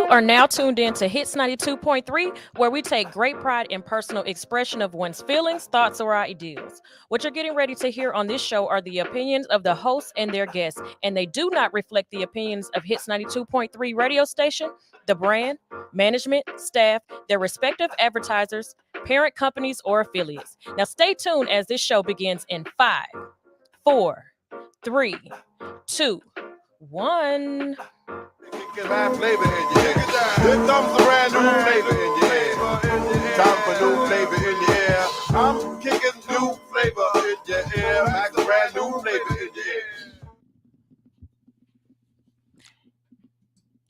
are now tuned in to Hits 92.3, where we take great pride in personal expression of one's feelings, thoughts, or ideals. What you're getting ready to hear on this show are the opinions of the hosts and their guests, and they do not reflect the opinions of Hits 92.3 radio station, the brand, management, staff, their respective advertisers, parent companies, or affiliates. Now, stay tuned as this show begins in 5, 4, 3, 2, 1. Kicking that flavor in your ear. Here comes the brand new flavor in your ear. Time for new flavor in your ear. I'm kicking new flavor in your ear. Like a brand new flavor in your ear.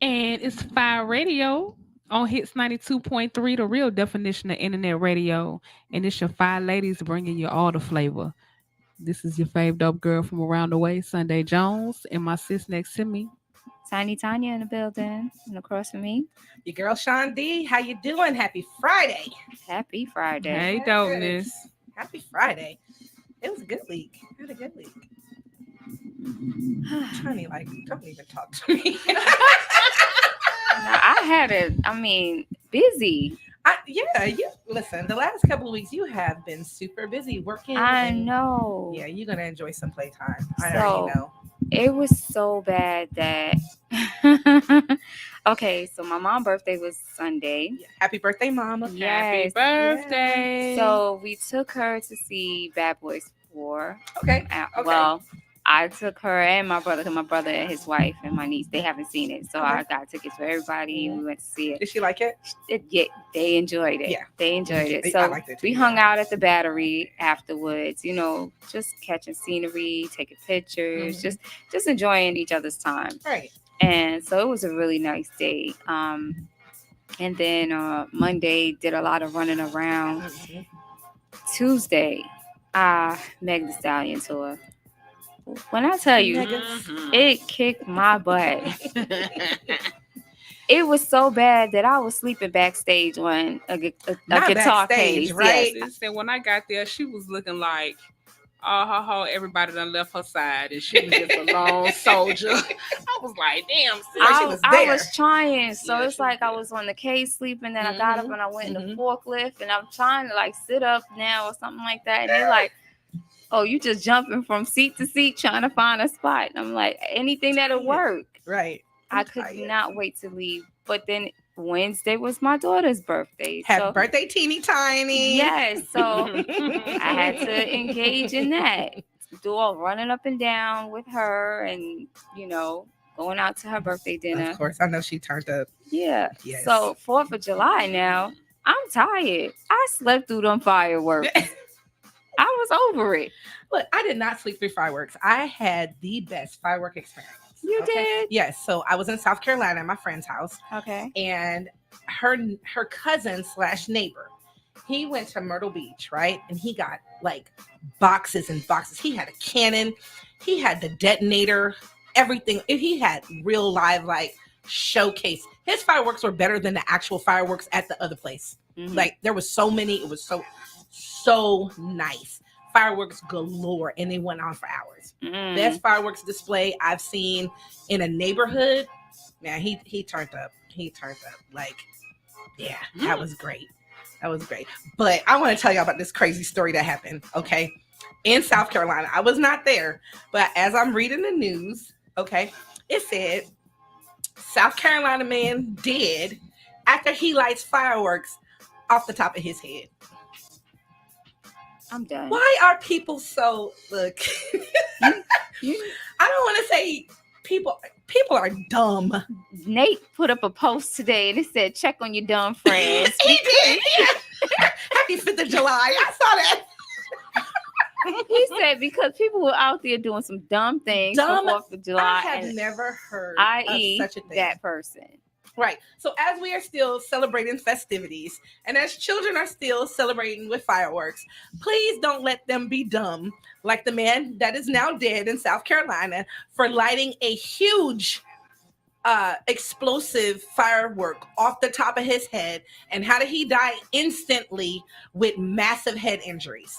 And it's Fire Radio on Hits 92.3, the real definition of internet radio. And it's your five ladies bringing you all the flavor. This is your fave dope girl from around the way, Sunday Jones, and my sis next to me. Tiny Tanya in the building, and across from me, your girl Sean D. How you doing? Happy Friday. Happy Friday. Hey, dopeness. Happy Friday. It was a good week. I had a good week. Tiny, don't even talk to me. I had it. Busy. Listen, the last couple of weeks you have been super busy working. I know. Yeah, you're gonna enjoy some playtime. I So, already know. It was so bad that okay, so my mom's birthday was Sunday. Yeah. Happy birthday, Mama. Yes. Happy birthday. So we took her to see Bad Boys 4. Okay. Well, I took her and my brother, because my brother and his wife and my niece, they haven't seen it. So I got tickets for everybody. We went to see it. Did she like it? They enjoyed it. Yeah. They enjoyed it. I So liked it too. we hung out at the Battery afterwards, just catching scenery, taking pictures, just enjoying each other's time. Right. And so it was a really nice day. And then Monday, did a lot of running around. Mm-hmm. Tuesday, Meg Thee Stallion tour. When I tell you, it kicked my butt. It was so bad that I was sleeping backstage on a guitar case. Right? Yes. And when I got there, she was looking like, everybody done left her side, and she was just a lone soldier. I was like, damn, sis. I was trying. So it's like I was on the case sleeping, then I got up and I went in the forklift, and I'm trying to sit up now or something like that. And they're like, oh, you just jumping from seat to seat trying to find a spot. And I'm like, anything that'll work. Right. I could not wait to leave. But then Wednesday was my daughter's birthday. Happy birthday, teeny tiny. Yes. So I had to engage in that. Do all running up and down with her and, going out to her birthday dinner. Of course. I know she turned up. Yeah. Yes. So 4th of July now, I'm tired. I slept through them fireworks. I was over it. Look, I did not sleep through fireworks. I had the best firework experience. You did? Yes. So I was in South Carolina at my friend's house. Okay. And her cousin / neighbor, he went to Myrtle Beach, right? And he got boxes and boxes. He had a cannon. He had the detonator, everything. He had real live showcase. His fireworks were better than the actual fireworks at the other place. Mm-hmm. There was so many. It was so nice. Fireworks galore, and they went on for hours. Best fireworks display I've seen in a neighborhood. Man, he turned up. That was great. But I want to tell you about this crazy story that happened, okay? In South Carolina. I was not there, but as I'm reading the news, okay, it said South Carolina man dead after he lights fireworks off the top of his head. I'm done. Why are people so look? I don't want to say people are dumb. Nate put up a post today and it said, check on your dumb friends. He did. Happy 5th of July. I saw that. He said because people were out there doing some dumb things on 4th of July. I have never heard i.e. of such a thing. That person. Right. So as we are still celebrating festivities and as children are still celebrating with fireworks, please don't let them be dumb like the man that is now dead in South Carolina for lighting a huge explosive firework off the top of his head. And how did he die instantly with massive head injuries?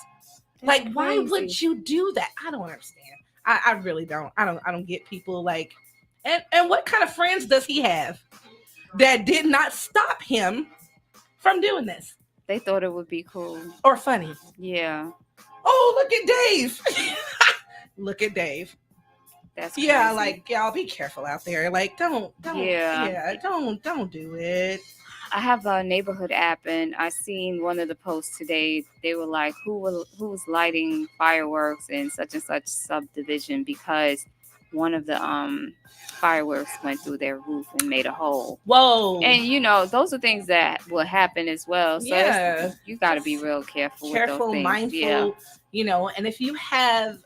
That's crazy. Why would you do that? I don't understand. I really don't. I don't get people and what kind of friends does he have? that did not stop him from doing this They thought it would be cool. or funny. Yeah, Oh, look at Dave. Look at Dave. that's Yeah, crazy. like y'all be careful out there. Like don't don't do it. I have a neighborhood app, and I seen one of the posts today. They were like, who was lighting fireworks in such and such subdivision because one of the fireworks went through their roof and made a hole. Whoa. And those are things that will happen as well. So Yeah. you got to be real careful with those things. Mindful, and if you have,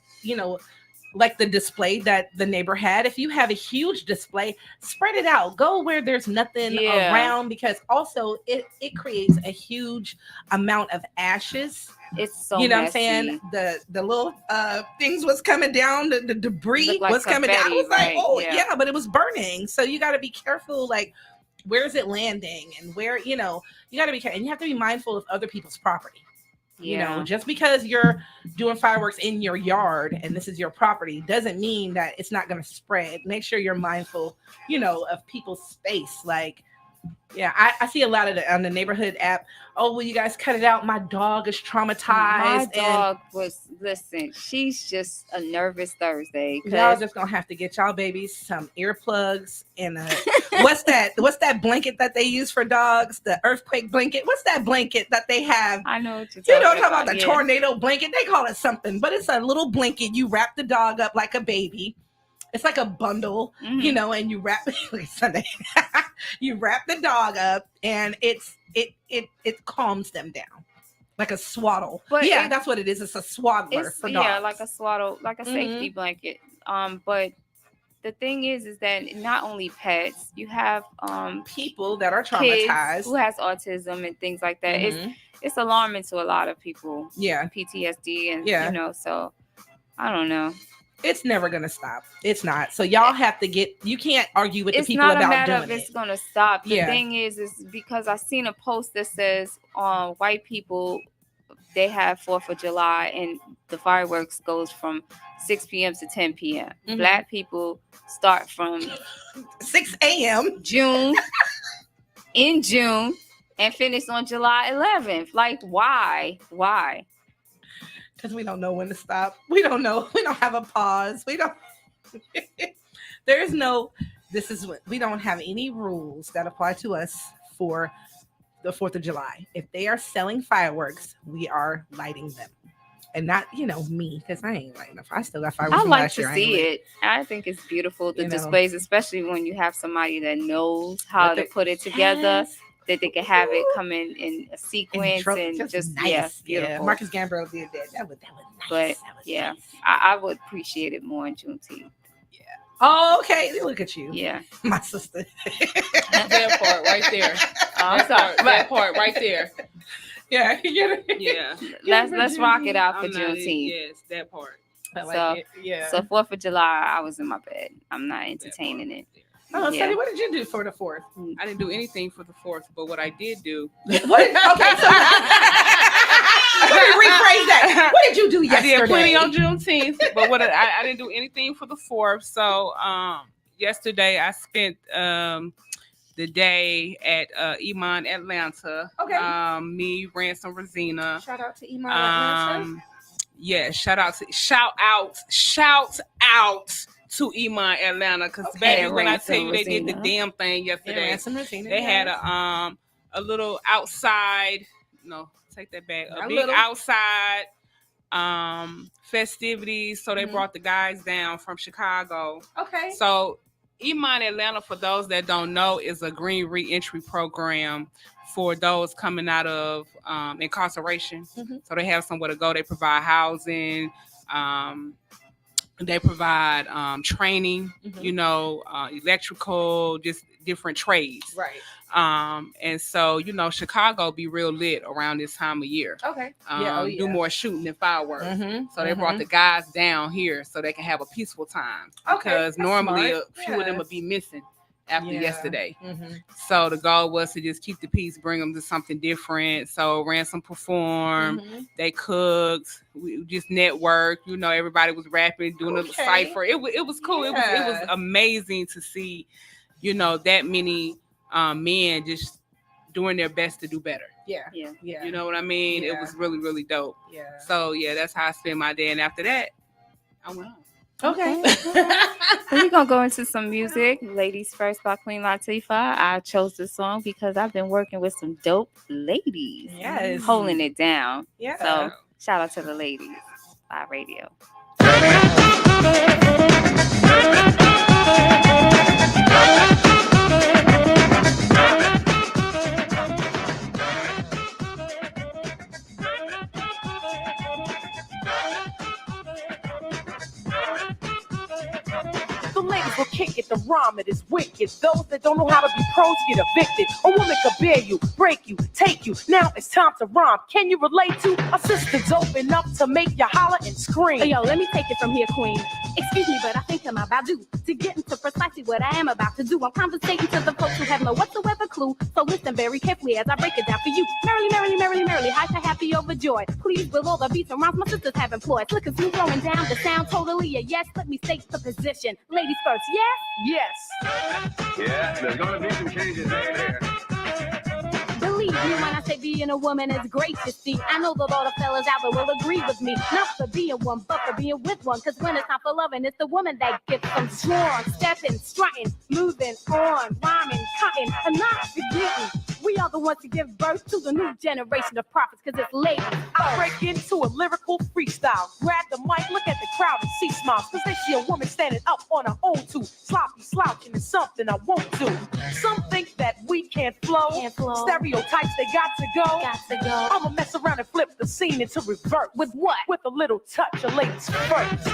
like the display that the neighbor had, if you have a huge display, spread it out. Go where there's nothing around, because also it creates a huge amount of ashes. It's so messy. What I'm saying? The little things was coming down, the debris like was coming down. I was right? like, yeah, but it was burning. So you got to be careful, like where is it landing and where, you got to be careful, and you have to be mindful of other people's property. Just because you're doing fireworks in your yard and this is your property doesn't mean that it's not going to spread. Make sure you're mindful, of people's space. Like, I see a lot of on the neighborhood app. Oh, will you guys cut it out? My dog is traumatized. My dog she's just a nervous Thursday. Y'all just gonna have to get y'all babies some earplugs and what's that blanket that they use for dogs? The earthquake blanket. What's that blanket that they have? I know what you're talking about. You know about the tornado blanket? They call it something, but it's a little blanket. You wrap the dog up like a baby. It's like a bundle, and you wrap Sunday. You wrap the dog up, and it calms them down like a swaddle. But that's what it is. It's a swaddler for dogs. Yeah, like a swaddle, like a safety blanket. But the thing is that not only pets, you have people that are traumatized, kids who has autism and things like that. It's alarming to a lot of people. Yeah, PTSD and so I don't know. It's never gonna stop. It's not. So y'all have to you can't argue with the people about doing it. It's not a matter of it's gonna stop. The thing is because I seen a post that says white people, they have 4th of July and the fireworks goes from 6 p.m. to 10 p.m. Black people start from 6 a.m. in June and finish on July 11th. Like, why? Because we don't know when to stop. We don't know. We don't have a pause. We don't. There's no. We don't have any rules that apply to us for the 4th of July. If they are selling fireworks, we are lighting them, and not me, because I ain't lighting up. I still got fireworks. I like to see it. I think it's beautiful, the displays, especially when you have somebody that knows how to put it together. That they can have it come in a sequence and just nice. Beautiful. Yeah. Marcus Gambrell did that. That was nice. But nice. I would appreciate it more in Juneteenth. Yeah. Oh, okay. Look at you. Yeah. My sister. That part right there. I'm sorry. That part right there. Yeah. Yeah. Let's rock it out for Juneteenth. Yes, that part. I like it. Yeah. So 4th of July, I was in my bed. I'm not entertaining it. Oh, Sonny, what did you do for the 4th? I didn't do anything for the 4th, but what I did do. Okay, so let me rephrase that. What did you do yesterday? I did plenty on Juneteenth, but I didn't do anything for the 4th. So yesterday I spent the day at Iman Atlanta. Okay. Me, Ransom, Rosina. Shout out to Iman Atlanta. Yeah, shout out to Iman Atlanta, because baby, when I tell you they did the damn thing yesterday, they had a little outside, no, take that back, a big outside festivities. So they brought the guys down from Chicago. Okay. So Iman Atlanta, for those that don't know, is a green reentry program for those coming out of incarceration. So they have somewhere to go. They provide housing. They provide training, electrical, just different trades. Right. And so, Chicago be real lit around this time of year. Okay. Do more shooting than fireworks. So they brought the guys down here so they can have a peaceful time. Okay. Because normally smart. a few of them would be missing after yesterday. So the goal was to just keep the peace, bring them to something different. So Ransom performed, they cooked, we just networked, everybody was rapping, doing a cipher. It was cool. It was amazing to see, that many men just doing their best to do better. Yeah. Yeah. Yeah. You know what I mean? Yeah. It was really, really dope. Yeah. So yeah, that's how I spent my day. And after that, I went home. Okay. So we're gonna go into some music. Ladies First by Queen Latifah. I chose this song because I've been working with some dope ladies. Yes. Holding it down. Yeah. So shout out to the ladies by radio. The ladies will kick it, the rhyme it is wicked. Those that don't know how to be pros get evicted. A woman could bear you, break you, take you. Now it's time to rhyme. Can you relate to a sister dope enough to make you holler and scream? Hey, yo, let me take it from here, queen. Excuse me, but I think I'm about due to get into precisely what I am about to do. I'm conversating to the folks who have no whatsoever clue. So listen very carefully as I break it down for you. Merrily, merrily, merrily, merrily, hyper, happy, overjoyed. Please, with all the beats and rhymes my sisters have employed. Slick as you throwing down the sound, totally a yes. Let me state the position. Ladies first, yes? Yes. Yeah, there's gonna be some changes there. Believe me when I say being a woman is great to see. I know that all the fellas out there will agree with me. Not for being one, but for being with one. Cause when it's time for loving, it's the woman that gets them strong. Stepping, strutting, moving on, rhyming, cutting, and not forgetting. We are the ones to give birth to the new generation of prophets. Cause it's ladies. I break into a lyrical freestyle. Grab the mic, look at the crowd and see smiles. Cause they see a woman standing up on her own too. Sloppy slouching is something I won't do. Some think that we can't flow. Stereotypes, they got to go. I'ma mess around and flip the scene into reverse. With what? With a little touch of ladies first.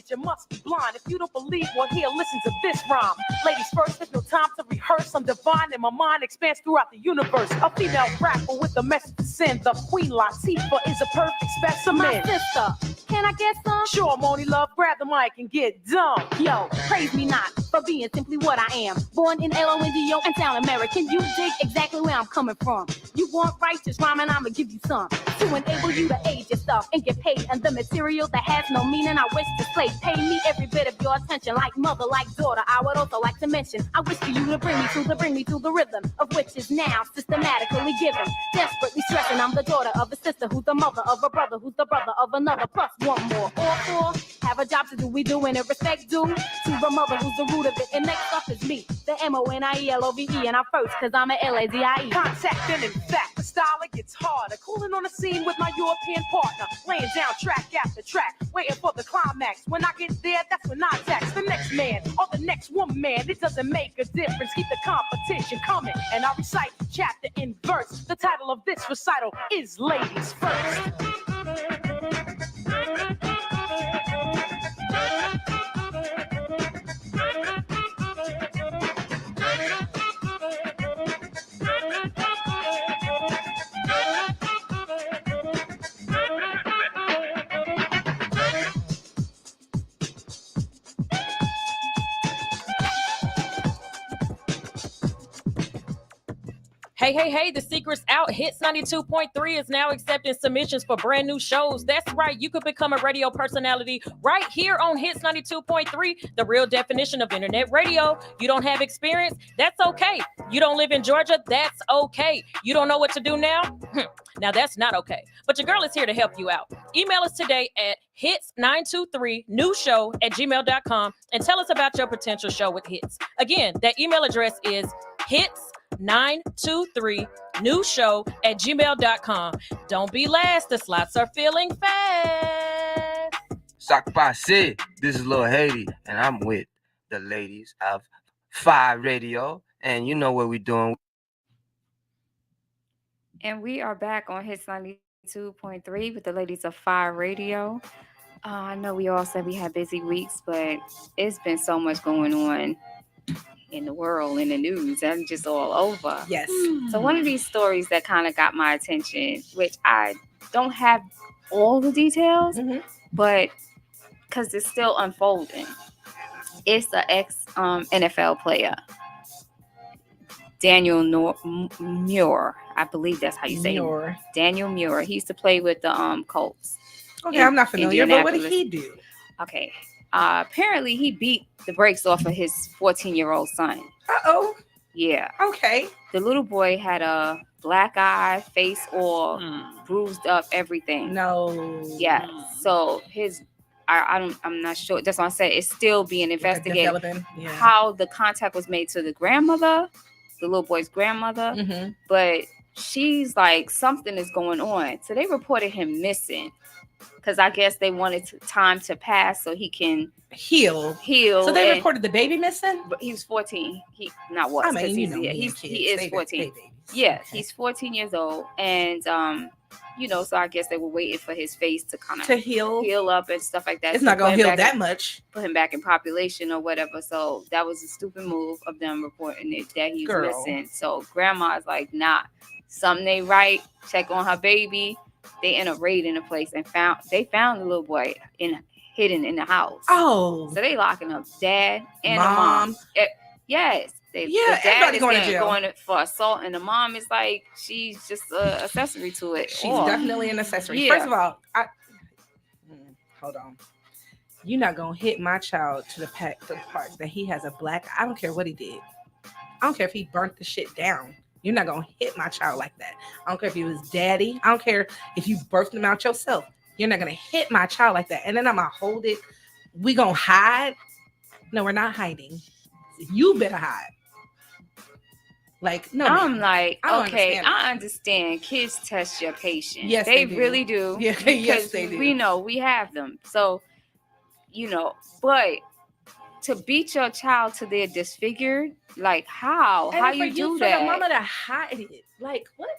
You must be blind if you don't believe. Well, here, listen to this rhyme. Ladies first, there's no time to rehearse. I'm divine and my mind expands throughout the universe. A female rapper with a message to send. The Queen Latifah is a perfect specimen. My sister, can I get some? Sure, Moni Love, grab the mic and get dumb. Yo, praise me not for being simply what I am. Born in L-O-N-D-O and sound American. You dig exactly where I'm coming from. You want righteous rhyming, I'ma give you some. To enable you to age your stuff and get paid. And the material that has no meaning, I wish to slay. Pay me every bit of your attention, like mother, like daughter. I would also like to mention, I wish for you to bring me to the rhythm of which is now systematically given. Desperately stressing, I'm the daughter of a sister who's the mother of a brother who's the brother of another. Plus one more. All four have a job to do. We doing it respect due to the mother who's the root of it. And next up is me, the M-O-N-I-E-L-O-V-E, and I'm first because I'm a L-A-D-I-E. Contact and in fact, the style it gets harder. Cooling on the scene with my European partner, laying down track after track, waiting for the climax. When I get there, that's when I tax the next man or the next woman. It doesn't make a difference. Keep the competition coming, and I recite the chapter in verse. The title of this recital is Ladies First. Hey, the secret's out. Hits 92.3 is now accepting submissions for brand new shows. That's right. You could become a radio personality right here on Hits 92.3, the real definition of internet radio. You don't have experience? That's okay. You don't live in Georgia? That's okay. You don't know what to do now? Now that's not okay. But your girl is here to help you out. Email us today at hits923newshow@gmail.com and tell us about your potential show with Hits. Again, that email address is hits923newshow@gmail.com. Don't be last. The slots are filling fast. Sock Passe, this is Lil Haiti, and I'm with the ladies of Fire Radio, and you know what we're doing. And we are back on Hits 92.3 with the ladies of Fire Radio. I know we all said we had busy weeks, but it's been so much going on in the world, in the news, and just all over. Yes. So one of these stories that kind of got my attention, which I don't have all the details, but because it's still unfolding, it's the ex NFL player, Daniel Muir. I believe that's how you say it. Daniel Muir. He used to play with the Colts. Okay, I'm not familiar, but what did he do? Okay. Apparently, he beat the brakes off of his 14-year-old son. Uh-oh. Yeah. Okay. The little boy had a black eye, face all bruised up, everything. No. Yeah. So I'm not sure. That's what I said. It's still being investigated. How the contact was made to the grandmother, the little boy's grandmother, but she's like, something is going on. So they reported him missing. Because I guess they wanted time to pass so he can heal. So they reported the baby missing? But he was 14. He not was. I mean, he is 14. Yeah, he's 14 years old. And, so I guess they were waiting for his face to kind of heal up and stuff like that. It's not going to heal that much. Put him back in population or whatever. So that was a stupid move of them reporting it that he was missing. So grandma's like, nah, something ain't right. Check on her baby. They end up raiding the place and found the little boy hidden in the house. Oh, so they locking up dad and mom. The mom. Yes, the dad is going for assault, and the mom is like she's just an accessory to it. She's definitely an accessory. Yeah. First of all, hold on. You're not gonna hit my child to the part that he has a black. I don't care what he did. I don't care if he burnt the shit down. You're not going to hit my child like that. I don't care if he was daddy. I don't care if you birthed him out yourself. You're not going to hit my child like that. And then I'm going to hold it. We going to hide? No, we're not hiding. You better hide. Like, no. I'm like, okay, I understand. Kids test your patience. Yes, they really do. Yeah, yes, they do. We know we have them. So, but to beat your child to their disfigured, like how you do that? For the mama to hide it, like what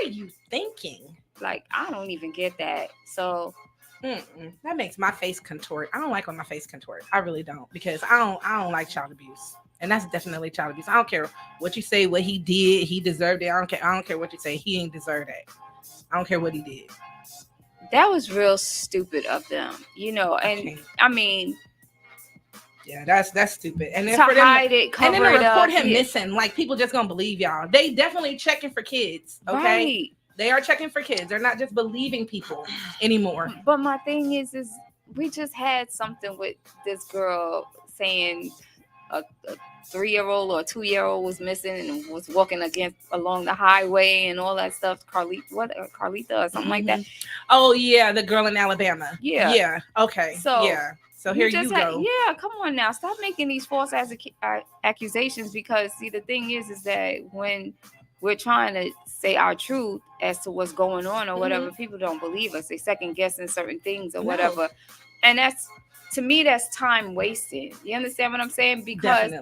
are you thinking? Like I don't even get that. So that makes my face contort. I don't like when my face contort. I really don't, because I don't like child abuse, and that's definitely child abuse. I don't care what you say, what he did, he deserved it. I don't care what you say, he ain't deserved that. I don't care what he did. That was real stupid of them, and I mean. Yeah, that's stupid. And then to hide it, cover and then to report him up, missing, like people just gonna believe y'all. They definitely checking for kids. Okay, right. They are checking for kids. They're not just believing people anymore. But my thing is we just had something with this girl saying a 3-year-old or a 2-year-old was missing and was walking along the highway and all that stuff. Carlita or something like that. Oh yeah, the girl in Alabama. Yeah. Okay. So yeah. So here you go. Yeah, come on now. Stop making these false accusations, because see, the thing is that when we're trying to say our truth as to what's going on or whatever, people don't believe us. They second guessing certain things or whatever. And to me, that's time wasted. You understand what I'm saying? Because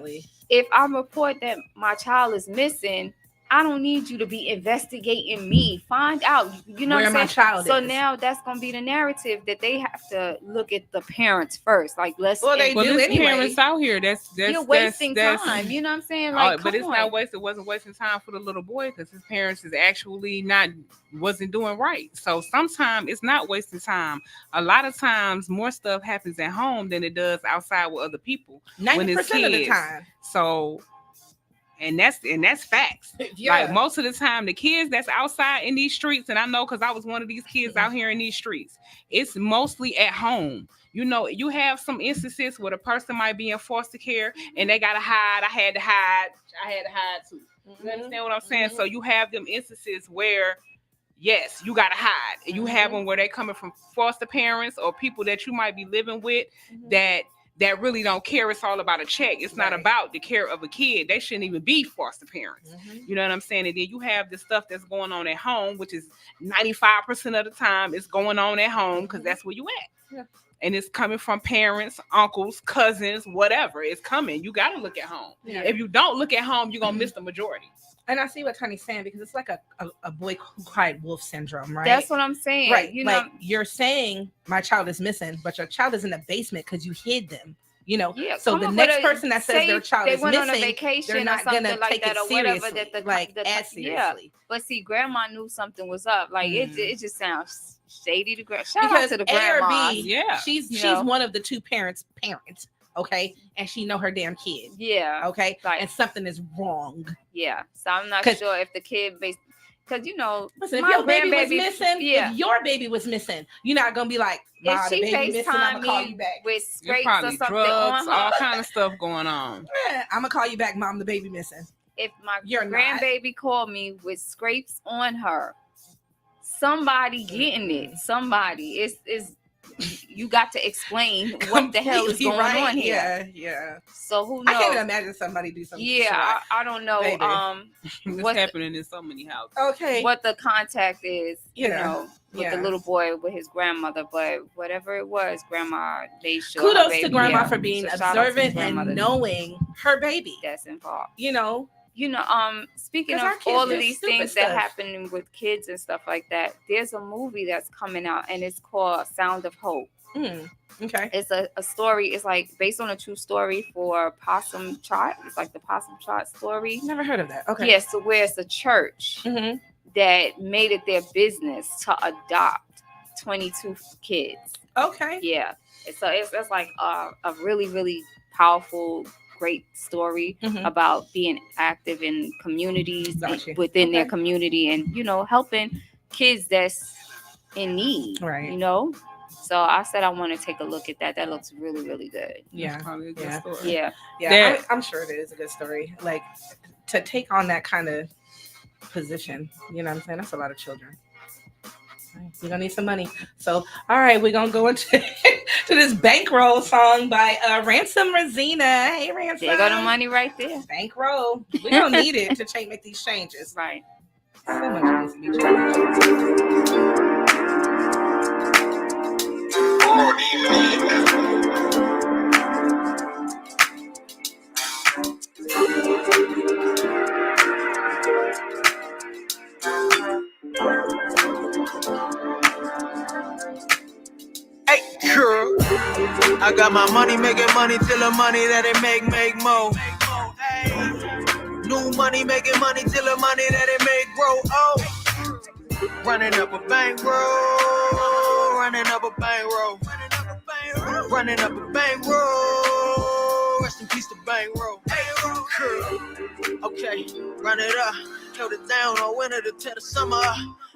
if I report that my child is missing, I don't need you to be investigating me. Find out, where what I'm saying? My child so is. Now that's gonna be the narrative that they have to look at the parents first. Like there's parents out here that's you're wasting time. You know what I'm saying? Like, but it's not wasted. It wasn't wasting time for the little boy because his parents is actually wasn't doing right. So sometimes it's not wasting time. A lot of times more stuff happens at home than it does outside with other people. 90% of the time. So. And that's facts. Yeah. Like most of the time, the kids that's outside in these streets, and I know because I was one of these kids out here in these streets, it's mostly at home. You have some instances where the person might be in foster care and they gotta hide. I had to hide too. You understand what I'm saying? So you have them instances where, yes, you gotta hide. And you have them where they coming from foster parents or people that you might be living with that really don't care. It's all about a check. It's not about the care of a kid. They shouldn't even be foster parents. You know what I'm saying? And then you have the stuff that's going on at home, which is 95% of the time it's going on at home because that's where you at. and it's coming from parents, uncles, cousins, whatever. It's coming. You got to look at home. Yeah. If you don't look at home, you're gonna miss the majority. And I see what Tony's saying, because it's like a boy who cried wolf syndrome, right? That's what I'm saying. Right. You Like know, you're saying my child is missing, but your child is in the basement because you hid them. You know, yeah, so come the on, next but, person that says their child they is went on a missing, vacation they're or not something gonna like take that it or whatever. seriously, That like as yeah. seriously. But see, grandma knew something was up. Like it just sounds shady to grandma. Shout Because out to the A or grandmas. B, Yeah. she's know. one of the two parents, okay, and she know her damn kid, Yeah. okay, Right. and something is wrong. Yeah. So I'm not 'Cause- sure if the kid based. Because Listen, if my your baby was grandbaby- missing, yeah. if your baby was missing, you're not gonna be like, "Ma, if the she baby missing, I'm FaceTime gonna call me you back." with There's scrapes or probably something drugs, on her, all kind of stuff going on. I'm gonna call you back, Mom. The baby missing. if my You're not. grandbaby called me with scrapes on her, somebody getting it. Somebody. It's you got to explain what the hell is Completely going right. on here. Yeah. So who I can't even knows? imagine somebody do something. Yeah, I don't know. Baby. It's What the- happening in so many houses. Okay. what the contact is, you Yeah. know, with Yeah. the little boy with his grandmother, but whatever it was, grandma made sure. her Kudos baby, to grandma yeah. for being So shout out to observant grandmother and knowing her baby. that's involved. You know, Speaking 'Cause of our kids all do of these stupid things that stuff. happen with kids and stuff like that, there's a movie that's coming out and it's called Sound of Hope. okay. It's a story. It's like based on a true story for Possum Trot. It's like the Possum Trot story. Never heard of that. Okay. Yes, so where it's a church Mm-hmm. that made it their business to adopt 22 kids. Okay. Yeah. So it's like a really, really powerful, great story Mhm. about being active in communities Gotcha. within their Okay. community and, helping kids that's in need. Right. So I said I want to take a look at that. That looks really, really good. Yeah. It's probably a good Yeah. story. Yeah. Yeah. There- I'm sure it is a good story. Like to take on that kind of position. You know what I'm saying? That's a lot of children. We're gonna need some money. So, all right, we're gonna go into to this bankroll song by Ransom Rosina. Hey, Ransom. There go the money right there. Bankroll. We're gonna need it to make these changes. Right. So much needs to be changed. Hey, girl, I got my money making money till the money that it make more. New money making money till the money that it make grow. Oh, running up a bankroll, running up a bankroll, running up a bankroll. Rest in peace to bankroll. Hey, girl, okay, run it up, held it down all winter to the summer.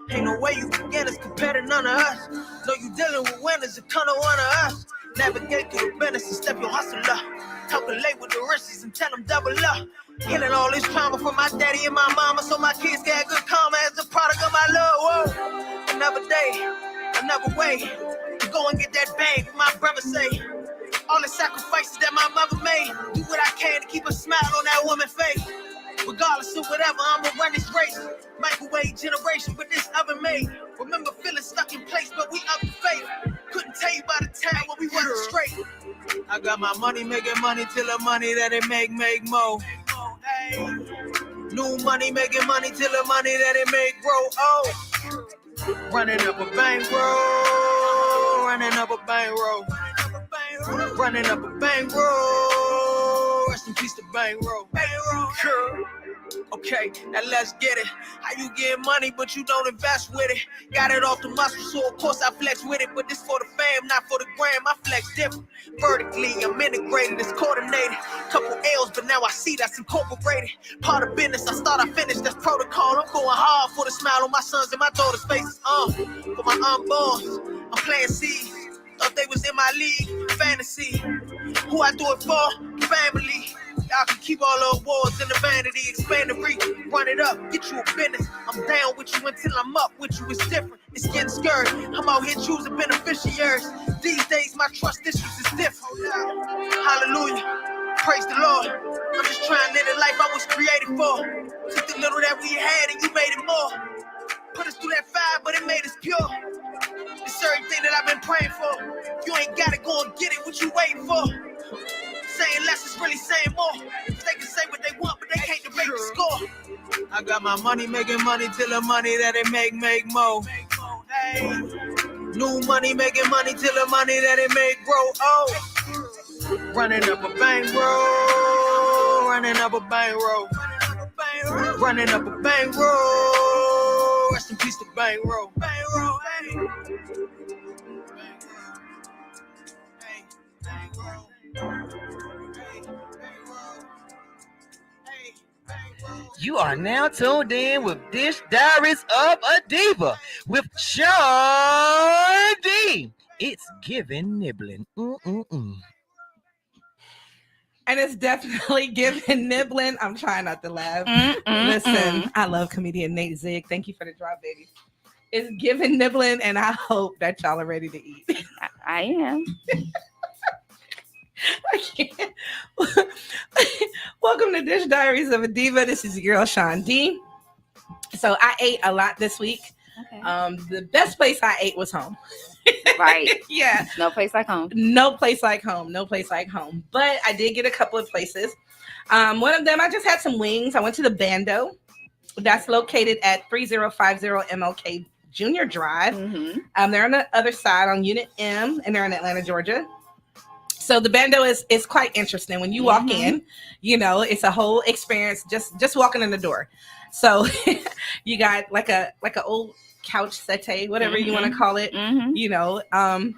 Ain't no way you can get us compared to none of us. Know you dealing with winners, a ton of one of us. Navigate through the business and step your hustle up. Calculate with the risks and tell them double up. Killing all this trauma from my daddy and my mama so my kids get good karma as a product of my love. Whoa. Another day, another way to go and get that bag, my brother say. All the sacrifices that my mother made, do what I can to keep a smile on that woman's face. Regardless of whatever, I'ma run this race. Microwave generation, but this oven made. Remember feeling stuck in place, but we up to fate. Couldn't tell you by the time when we wasn't straight. I got my money making money till the money that it make more. New money making money till the money that it make grow. Oh, running up a bankroll, running up a bankroll, running up a bankroll. Rest in peace to bankroll. Girl. Okay, now let's get it. How you get money, but you don't invest with it? Got it off the muscle, so of course I flex with it. But this for the fam, not for the gram. I flex different. Vertically, I'm integrated, it's coordinated. Couple L's, but now I see that's incorporated. Part of business, I start, I finish, that's protocol. I'm going hard for the smile on my sons and my daughter's faces. For my unborns, I'm playing seeds. Thought they was in my league, fantasy. Who I do it for? Family. Y'all can keep all the awards in the vanity, expand the reach, run it up, get you a business. I'm down with you until I'm up with you. It's different, it's getting scary. I'm out here choosing beneficiaries. These days, my trust issues is different. Hallelujah, praise the Lord. I'm just trying to live the life I was created for. Took the little that we had and you made it more. Put us through that fire, but it made us pure. The It's everything that I've been praying for. You ain't gotta go and get it, what you waiting for? Saying less is really saying more. If they can say what they want, but they can't debate the score. I got my money making money till the money that it make more. Hey. New money making money till the money that it make grow. Oh, running up a bankroll, running up a bankroll, running up a bankroll. Rest in peace to bankroll. Bankroll, hey. Hey, bankroll. You are now tuned in with Dish Diaries of a Diva with Sean D. It's giving nibbling. And it's definitely giving nibbling. I'm trying not to laugh. Listen, I love comedian Nate Zig. Thank you for the drop, baby. It's giving nibbling, and I hope that y'all are ready to eat. I am. I can't. Welcome to Dish Diaries of a Diva. This is your girl Sean D. So I ate a lot this week. Okay. The best place I ate was home. Right. Yeah. No place like home. No place like home. No place like home. But I did get a couple of places. One of them, I just had some wings. I went to the Bando. That's located at 3050 MLK Junior Drive. Mm-hmm. They're on the other side on Unit M, and they're in Atlanta, Georgia. So the Bando is quite interesting. When you walk in, you know, it's a whole experience just walking in the door. So you got like a old couch settee, whatever you want to call it, you know, and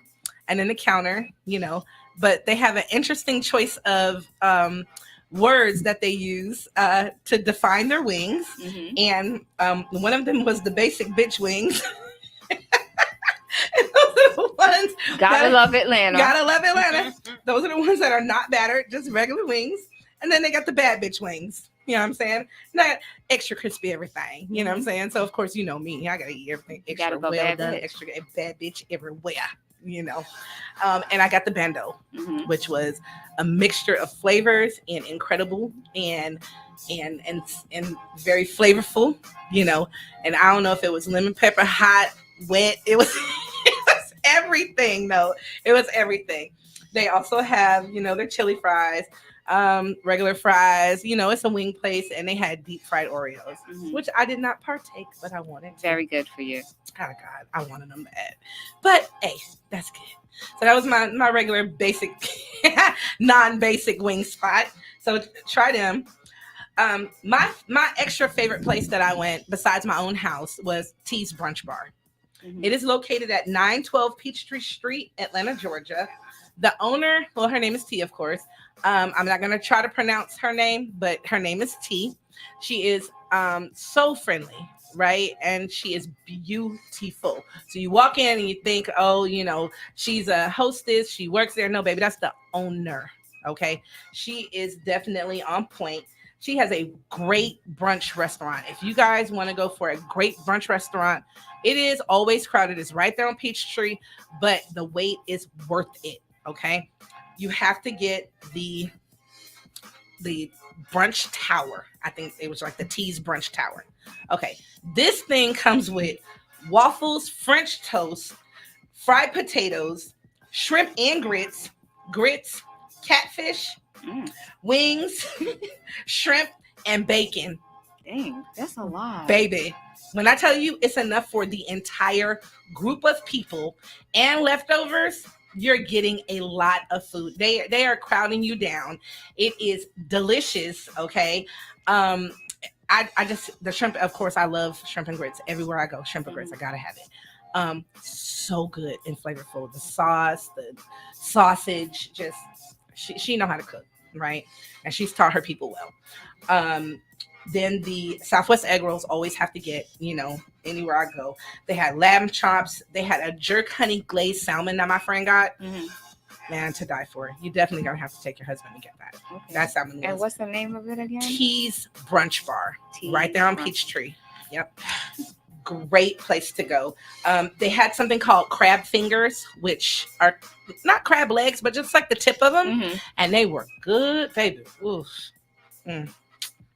then the counter, you know, but they have an interesting choice of words that they use to define their wings. And one of them was the basic bitch wings. Those are the ones Gotta love Atlanta. Gotta love Atlanta. Those are the ones that are not battered, just regular wings. And then they got the bad bitch wings. You know what I'm saying? Not extra crispy everything. You know what I'm saying? So of course you know me. I gotta eat everything extra well done, extra bad bitch everywhere. You know. And I got the Bando, which was a mixture of flavors and incredible and very flavorful. You know. And I don't know if it was lemon pepper, hot, wet. It was everything. No, it was everything. They also have, you know, their chili fries, regular fries. You know, it's a wing place, and they had deep fried Oreos, which I did not partake, but I wanted to. Very good for you. Oh God, I wanted them bad. But hey, that's good. So that was my regular basic, non-basic wing spot. So try them. My extra favorite place that I went besides my own house was T's Brunch Bar. It is located at 912 Peachtree Street, Atlanta, Georgia. The owner, well, her name is T, of course. I'm not going to try to pronounce her name, but her name is T. She is so friendly, right? And she is beautiful. So you walk in and you think, oh, you know, she's a hostess. She works there. No, baby, that's the owner, okay? She is definitely on point. She has a great brunch restaurant. If you guys want to go for a great brunch restaurant, it is always crowded. It's right there on Peachtree, but the wait is worth it, okay? You have to get the brunch tower. I think it was like the T's Brunch Tower. Okay, this thing comes with waffles, French toast, fried potatoes, shrimp and grits, catfish, wings, shrimp, and bacon. Dang, that's a lot. Baby, when I tell you it's enough for the entire group of people and leftovers, you're getting a lot of food. They are crowding you down. It is delicious, okay? I just, the shrimp, of course, I love shrimp and grits. Everywhere I go, shrimp and grits, I gotta have it. So good and flavorful. The sauce, the sausage, just, she know how to cook, right? And she's taught her people well. Then the Southwest egg rolls always have to get, you know, anywhere I go. They had lamb chops. They had a jerk honey glazed salmon that my friend got. Man, to die for. You definitely gonna have to take your husband to get that. Okay. That salmon was. And what's the name of it again? T's Brunch Bar, right there on Peachtree. Yep. Great place to go. They had something called crab fingers, which are not crab legs, but just like the tip of them, and they were good, baby. Oof.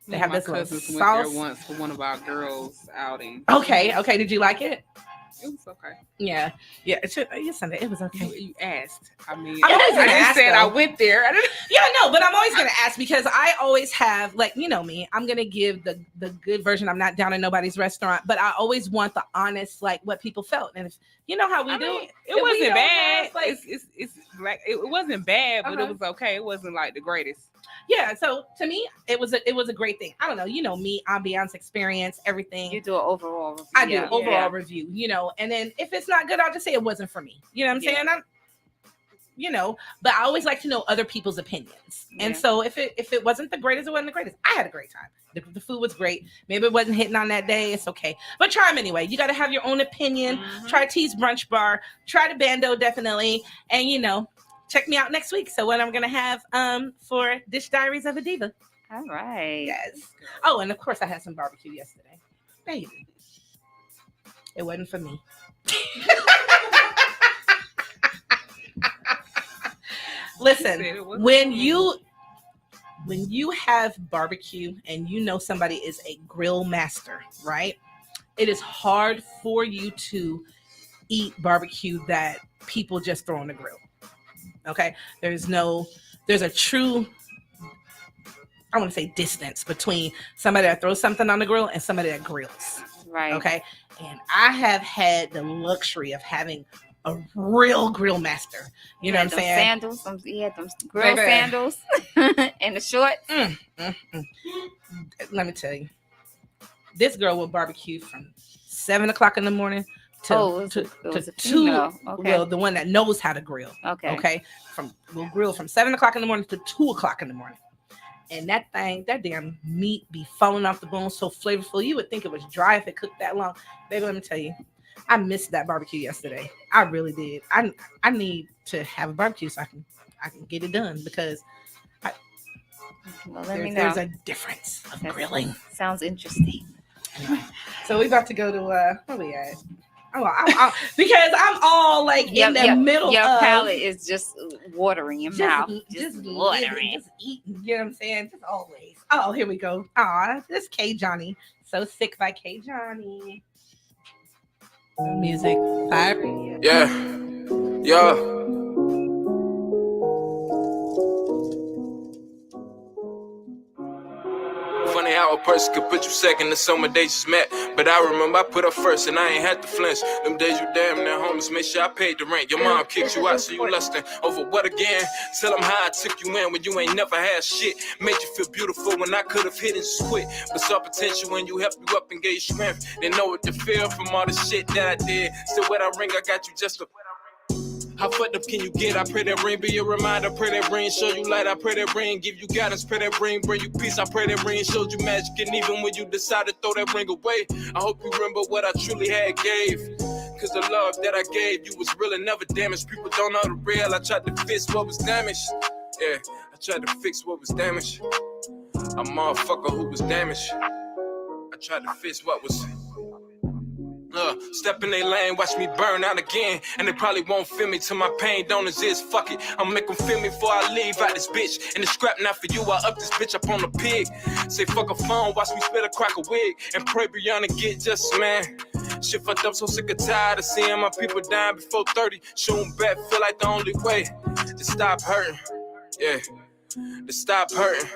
They have my this little cousins sauce. went there once for one of our girls' outings. Okay. Did you like it? It was okay. Yeah. Yes, Sunday. It was okay. You asked. I mean, I'm always I gonna just ask, said though. I went there. I didn't. Yeah, no, but I'm always gonna ask because I always have, like, you know me, I'm gonna give the good version. I'm not down in nobody's restaurant, but I always want the honest, like, what people felt. And if you know how we I do, mean, if it we wasn't don't bad. have, like, It's like it wasn't bad, but it Uh-huh. was okay. It wasn't like the greatest. yeah. So to me, it was a great thing. I don't know, you know me, ambiance, experience, everything. You do an overall review. I do yeah. overall Yeah. review, you know, and then if it's not good, I'll just say it wasn't for me. You know what I'm Yeah. saying? You know, but I always like to know other people's opinions. And Yeah. so if it wasn't the greatest, it wasn't the greatest. I had a great time. The food was great. Maybe it wasn't hitting on that day. It's okay. But try them anyway. You got to have your own opinion. Mhm. Try T's Brunch Bar. Try the Bando, definitely. And, you know, check me out next week. So what I'm going to have for Dish Diaries of a Diva. All right. Yes. Oh, and of course I had some barbecue yesterday. Baby. It wasn't for me. Listen, Said it wasn't when for me. you have barbecue and you know somebody is a grill master, right? It is hard for you to eat barbecue that people just throw on the grill. Okay? There's a true, I want to say, distance between somebody that throws something on the grill and somebody that grills. Right. Okay? And I have had the luxury of having a real grill master. You know what I'm saying? Sandals. He had them grill Baby. sandals and the shorts. Let me tell you, this girl will barbecue from 7 o'clock in the morning to it was a 2. female. Okay. Well, the one that knows how to grill. Okay. Okay. We'll grill from 7 o'clock in the morning to 2 o'clock in the morning. And that damn meat be falling off the bone so flavorful. You would think it was dry if it cooked that long. Baby, let me tell you, I missed that barbecue yesterday. I really did. I need to have a barbecue so I can get it done because Well, let me know. there's a difference of grilling. Sounds interesting. Anyway, so we about to go to where we at? Oh, because I'm all like in the middle. Your of palate is just watering your mouth. just watering. just eating. You know what I'm saying? Just always. Oh, here we go. Aw, this K Johnny. So Sick by K Johnny. Music. Fire. Yeah. Yeah. Funny how a person could put you second to someone they just met. But I remember I put up first and I ain't had to flinch. Them days you damn near homeless, make sure I paid the rent. Your mom kicked you out, so you lusting over what again? Tell them how I took you in when you ain't never had shit. Made you feel beautiful when I could have hit and just quit. But saw potential when you helped you up and gave you strength. Didn't know what to feel from all the shit that I did. Still with that ring, I got you just a... How fucked up can you get? I pray that ring be a reminder. Pray that ring show you light. I pray that ring give you guidance. Pray that ring bring you peace. I pray that ring showed you magic. And even when you decided to throw that ring away, I hope you remember what I truly had gave. Cause the love that I gave you was real and never damaged. People don't know the real. I tried to fix what was damaged. Yeah, I tried to fix what was damaged. A motherfucker who was damaged. I tried to fix what was... Step in their lane, watch me burn out again. And they probably won't feel me till my pain don't exist. Fuck it, I'll make them feel me before I leave out this bitch. And the scrap not for you, I up this bitch up on the pig. Say fuck a phone, watch me spit a crack a wig. And pray beyond and get just, man. Shit fucked up, so sick and tired of seeing my people dying before 30. Shooting back, feel like the only way to stop hurting. Yeah, to stop hurting.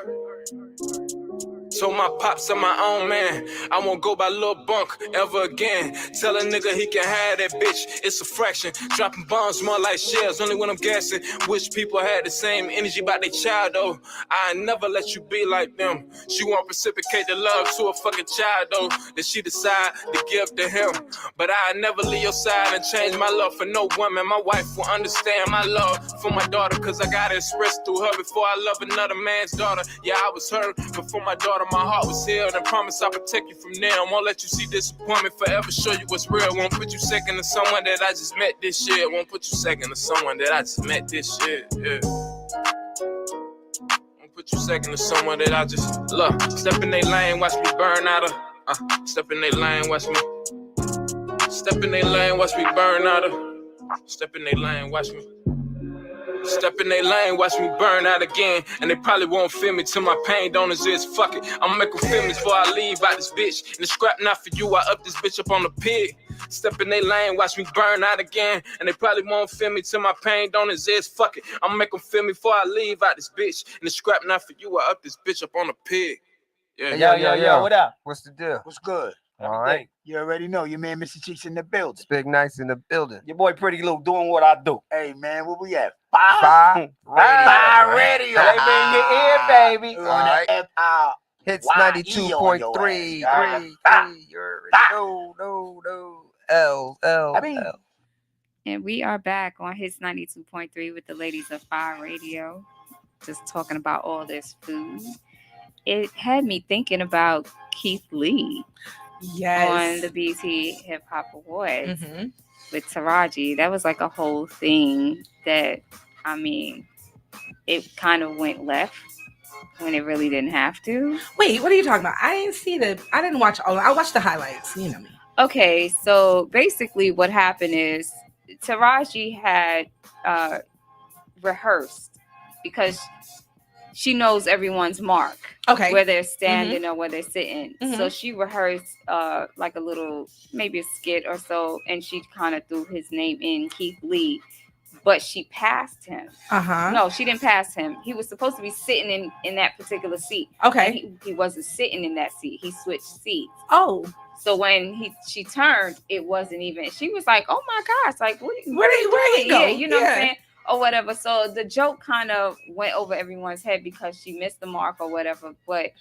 Told my pops I'm my own man. I won't go by Lil Bunk ever again. Tell a nigga he can have that bitch. It's a fraction. Dropping bombs more like shells. Only when I'm gassing. Wish people had the same energy about their child though. I never let you be like them. She won't reciprocate the love to a fucking child though. That she decide to give to him. But I never leave your side and change my love for no woman. My wife will understand my love for my daughter. Cause I gotta express through her before I love another man's daughter. Yeah, I was hurt before my daughter. My heart was healed and promise I'll protect you from now. Won't let you see disappointment forever, show you what's real. Won't put you second to someone that I just met this shit. Won't put you second to someone that I just met this shit. Yeah. Won't put you second to someone that I just love. Step in their lane, watch me burn out of. Step in their lane, watch me. Step in their lane, watch me burn out of. Step in their lane, watch me. Step in their lane, watch me burn out again. And they probably won't feel me till my pain don't exist. Fuck it, I'ma make them feel me before I leave out this bitch. And the scrap not for you, I up this bitch up on the pig. Step in their lane, watch me burn out again. And they probably won't feel me till my pain don't exist. Fuck it, I'ma make them feel me before I leave out this bitch. And the scrap not for you, I up this bitch up on a pig. Yeah. Hey, yo, what up? What's the deal? What's good? All right. You already know your man Mr. Cheeks in the building. It's Big Nice in the building. Your boy Pretty Lou doing what I do. Hey man, where we at? Five Radio. Flavor in your ear, baby. All right. Hits 92.3. You already know. L. And we are back on Hits 92.3 with the ladies of Fire Radio, just talking about all this food. It had me thinking about Keith Lee on the BT Hip Hop Awards with Taraji. That was like a whole thing that, I mean, it kind of went left when it really didn't have to. Wait, what are you talking about? I didn't watch all. I watched the highlights. You know me. Okay, so basically what happened is Taraji had rehearsed because she knows everyone's mark. Okay. Where they're standing or where they're sitting. So she rehearsed like a little, maybe a skit or so, and she kind of threw his name in, Keith Lee, but she passed him. No, she didn't pass him. He was supposed to be sitting in that particular seat. Okay. He wasn't sitting in that seat. He switched seats. Oh. So when she turned, it wasn't even. She was like, "Oh my gosh! Like, where he go? Yeah, you know what I'm saying, or whatever." So the joke kind of went over everyone's head because she missed the mark or whatever. But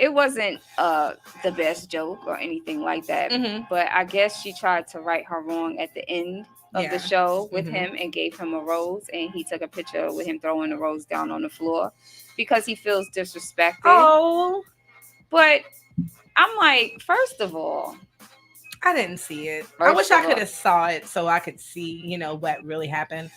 it wasn't the best joke or anything like that. But I guess she tried to right her wrong at the end of the show with him and gave him a rose, and he took a picture with him throwing the rose down on the floor because he feels disrespected. Oh, but I'm like, first of all, I didn't see it. I wish I could have saw it so I could see, you know, what really happened.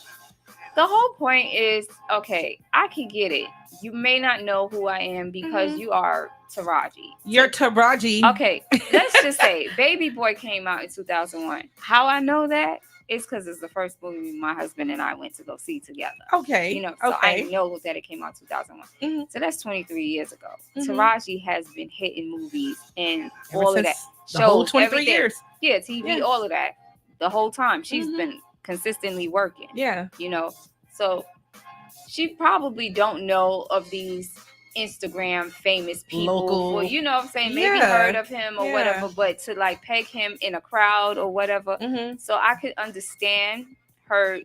The whole point is, okay, I can get it. You may not know who I am because you are Taraji. You're Taraji. Okay, let's just say Baby Boy came out in 2001. How I know that is because it's the first movie my husband and I went to go see together. Okay. You know, so I know that it came out 2001. So that's 23 years ago. Taraji has been hitting movies and all of that. The whole 23 everything. years. Yeah, TV, all of that. The whole time. She's been consistently working. Yeah. You know, so she probably don't know of these Instagram famous people. Local. Well, you know what I'm saying? Maybe heard of him or whatever, but to like peg him in a crowd or whatever. So I could understand her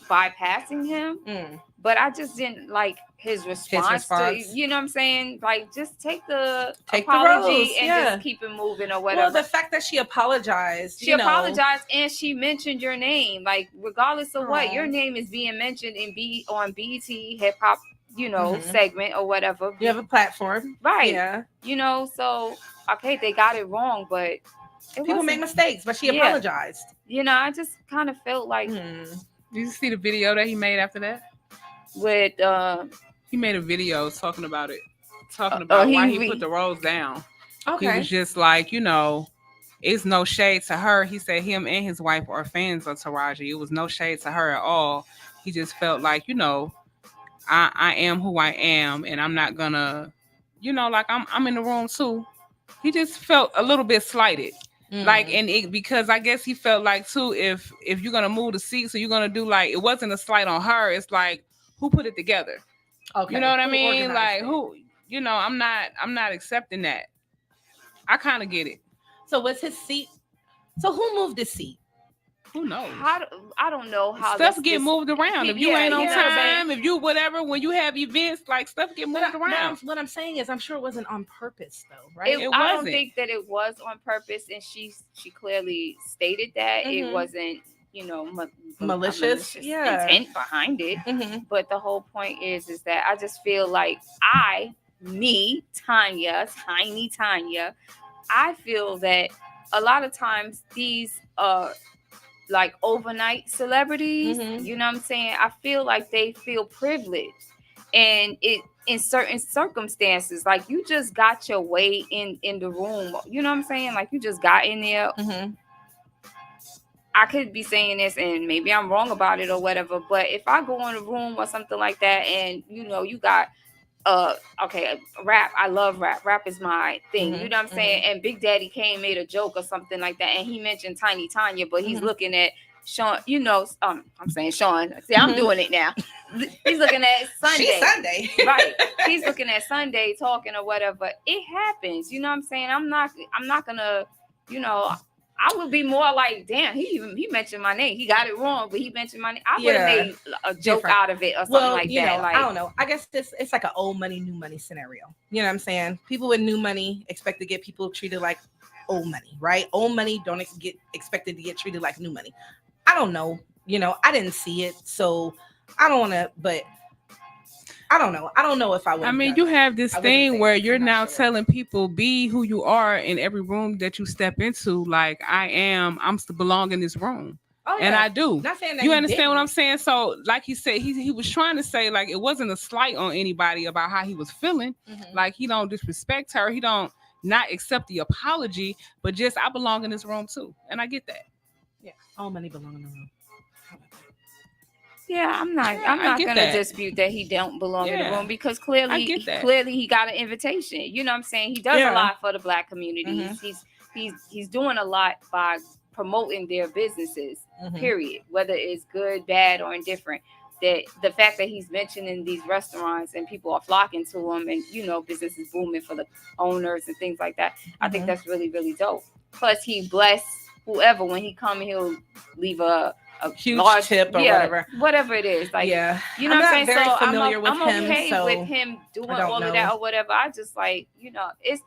bypassing him, but I just didn't like his response. To, you know what I'm saying? Like, just take the apology and just keep it moving or whatever. Well, the fact that she apologized. She apologized and she mentioned your name. Like, regardless of what, your name is being mentioned on BT Hip Hop, you know, segment or whatever. You have a platform. Right. Yeah. You know, so, okay, they got it wrong, but people make mistakes, but she apologized. You know, I just kind of felt like. Did you see the video that he made after that? With he made a video talking about it, why he put the rose down. Okay. He was just like, you know, it's no shade to her. He said him and his wife are fans of Taraji. It was no shade to her at all. He just felt like, you know, I am who I am, and I'm not gonna, you know, like I'm in the room too. He just felt a little bit slighted. Like, and because I guess he felt like too, if you're gonna move the seats, so you're gonna do, like, it wasn't a slight on her. It's like, who put it together? Okay, you know what I mean? Like, who? You know, I'm not accepting that. I kind of get it. So was his seat? So who moved the seat? Who knows? I don't know how stuff get moved around. If you ain't on time, if you whatever, when you have events, like, stuff get moved around. What I'm saying is, I'm sure it wasn't on purpose, though, right? I don't think that it was on purpose, and she clearly stated that it wasn't, you know, malicious intent behind it. But the whole point is that I just feel like Tanya, Tiny Tanya, I feel that a lot of times these like overnight celebrities, you know what I'm saying? I feel like they feel privileged, and it in certain circumstances, like, you just got your way in the room. You know what I'm saying? Like, you just got in there. I could be saying this and maybe I'm wrong about it or whatever, but if I go in a room or something like that and, you know, you got okay, rap. I love rap. Rap is my thing. You know what I'm saying? And Big Daddy Kane made a joke or something like that, and he mentioned Tiny Tanya, but he's looking at Sean. You know, I'm saying Sean. See, I'm doing it now. He's looking at Sunday. She's Sunday. Right. He's looking at Sunday talking or whatever. It happens. You know what I'm saying? I'm not gonna, you know. I would be more like, damn, he mentioned my name. He got it wrong, but he mentioned my name. I would have made a joke out of it or something like that. Like, I don't know. I guess it's like an old money, new money scenario. You know what I'm saying? People with new money expect to get people treated like old money, right? Old money don't get expected to get treated like new money. I don't know. You know, I didn't see it, so I don't want to, but I don't know. I don't know if I would. I mean, you have this thing where you're now telling people be who you are in every room that you step into. Like, I'm to belong in this room. Oh, yeah. And I do. Not saying that you understand what I'm saying? So, like he said, he was trying to say, like, it wasn't a slight on anybody about how he was feeling. Like, he don't disrespect her. He don't not accept the apology, but just, I belong in this room too. And I get that. Yeah. All money belong in the room. Yeah, I'm not gonna dispute that he don't belong in the room, because clearly he got an invitation. You know what I'm saying? He does a lot for the Black community. He's doing a lot by promoting their businesses, period. Whether it's good, bad, or indifferent. That the fact that he's mentioning these restaurants and people are flocking to him, and you know, business is booming for the owners and things like that. I think that's really, really dope. Plus, he bless whoever when he come, he'll leave a huge large tip or whatever it is. Like, you know what I'm saying? So I'm okay with him doing all of that or whatever. I just like, you know, it's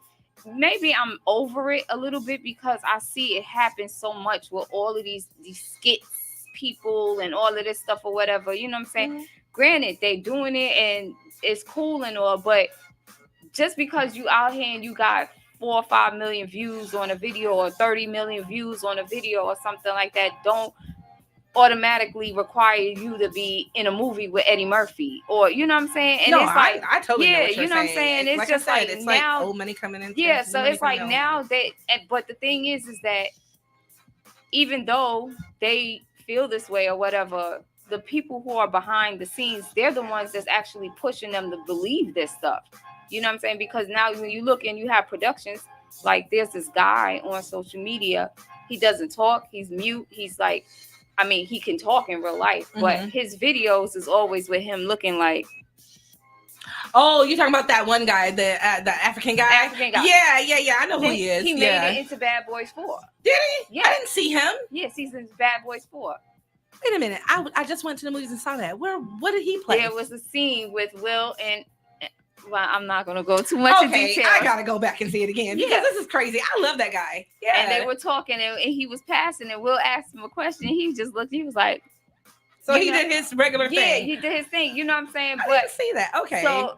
maybe I'm over it a little bit because I see it happen so much with all of these skits people and all of this stuff or whatever. You know what I'm saying? Granted, they doing it and it's cool and all, but just because you out here and you got 4 or 5 million views on a video or 30 million views on a video or something like that, don't automatically require you to be in a movie with Eddie Murphy, or you know what I'm saying? And it's like, I totally know what you know what I'm saying? It's like just like it's now, like old money coming in. Yeah, so it's like now that, but the thing is that even though they feel this way or whatever, the people who are behind the scenes, they're the ones that's actually pushing them to believe this stuff. You know what I'm saying? Because now when you look and you have productions, like there's this guy on social media, he doesn't talk, he's mute, he's like, I mean, he can talk in real life, but his videos is always with him looking like. Oh, you're talking about that one guy, the African guy? African guy. Yeah. I know who he is. He made it into Bad Boys 4. Did he? Yeah. I didn't see him. Yes, he's in Bad Boys 4. Wait a minute. I just went to the movies and saw that. What did he play? There was a scene with Will and. Well, I'm not going to go too much in detail. I got to go back and see it again because this is crazy. I love that guy. Yeah. And they were talking and he was passing and Will asked him a question. He just looked, he was like. So he did his regular thing. Yeah, he did his thing. You know what I'm saying? I didn't see that. Okay. So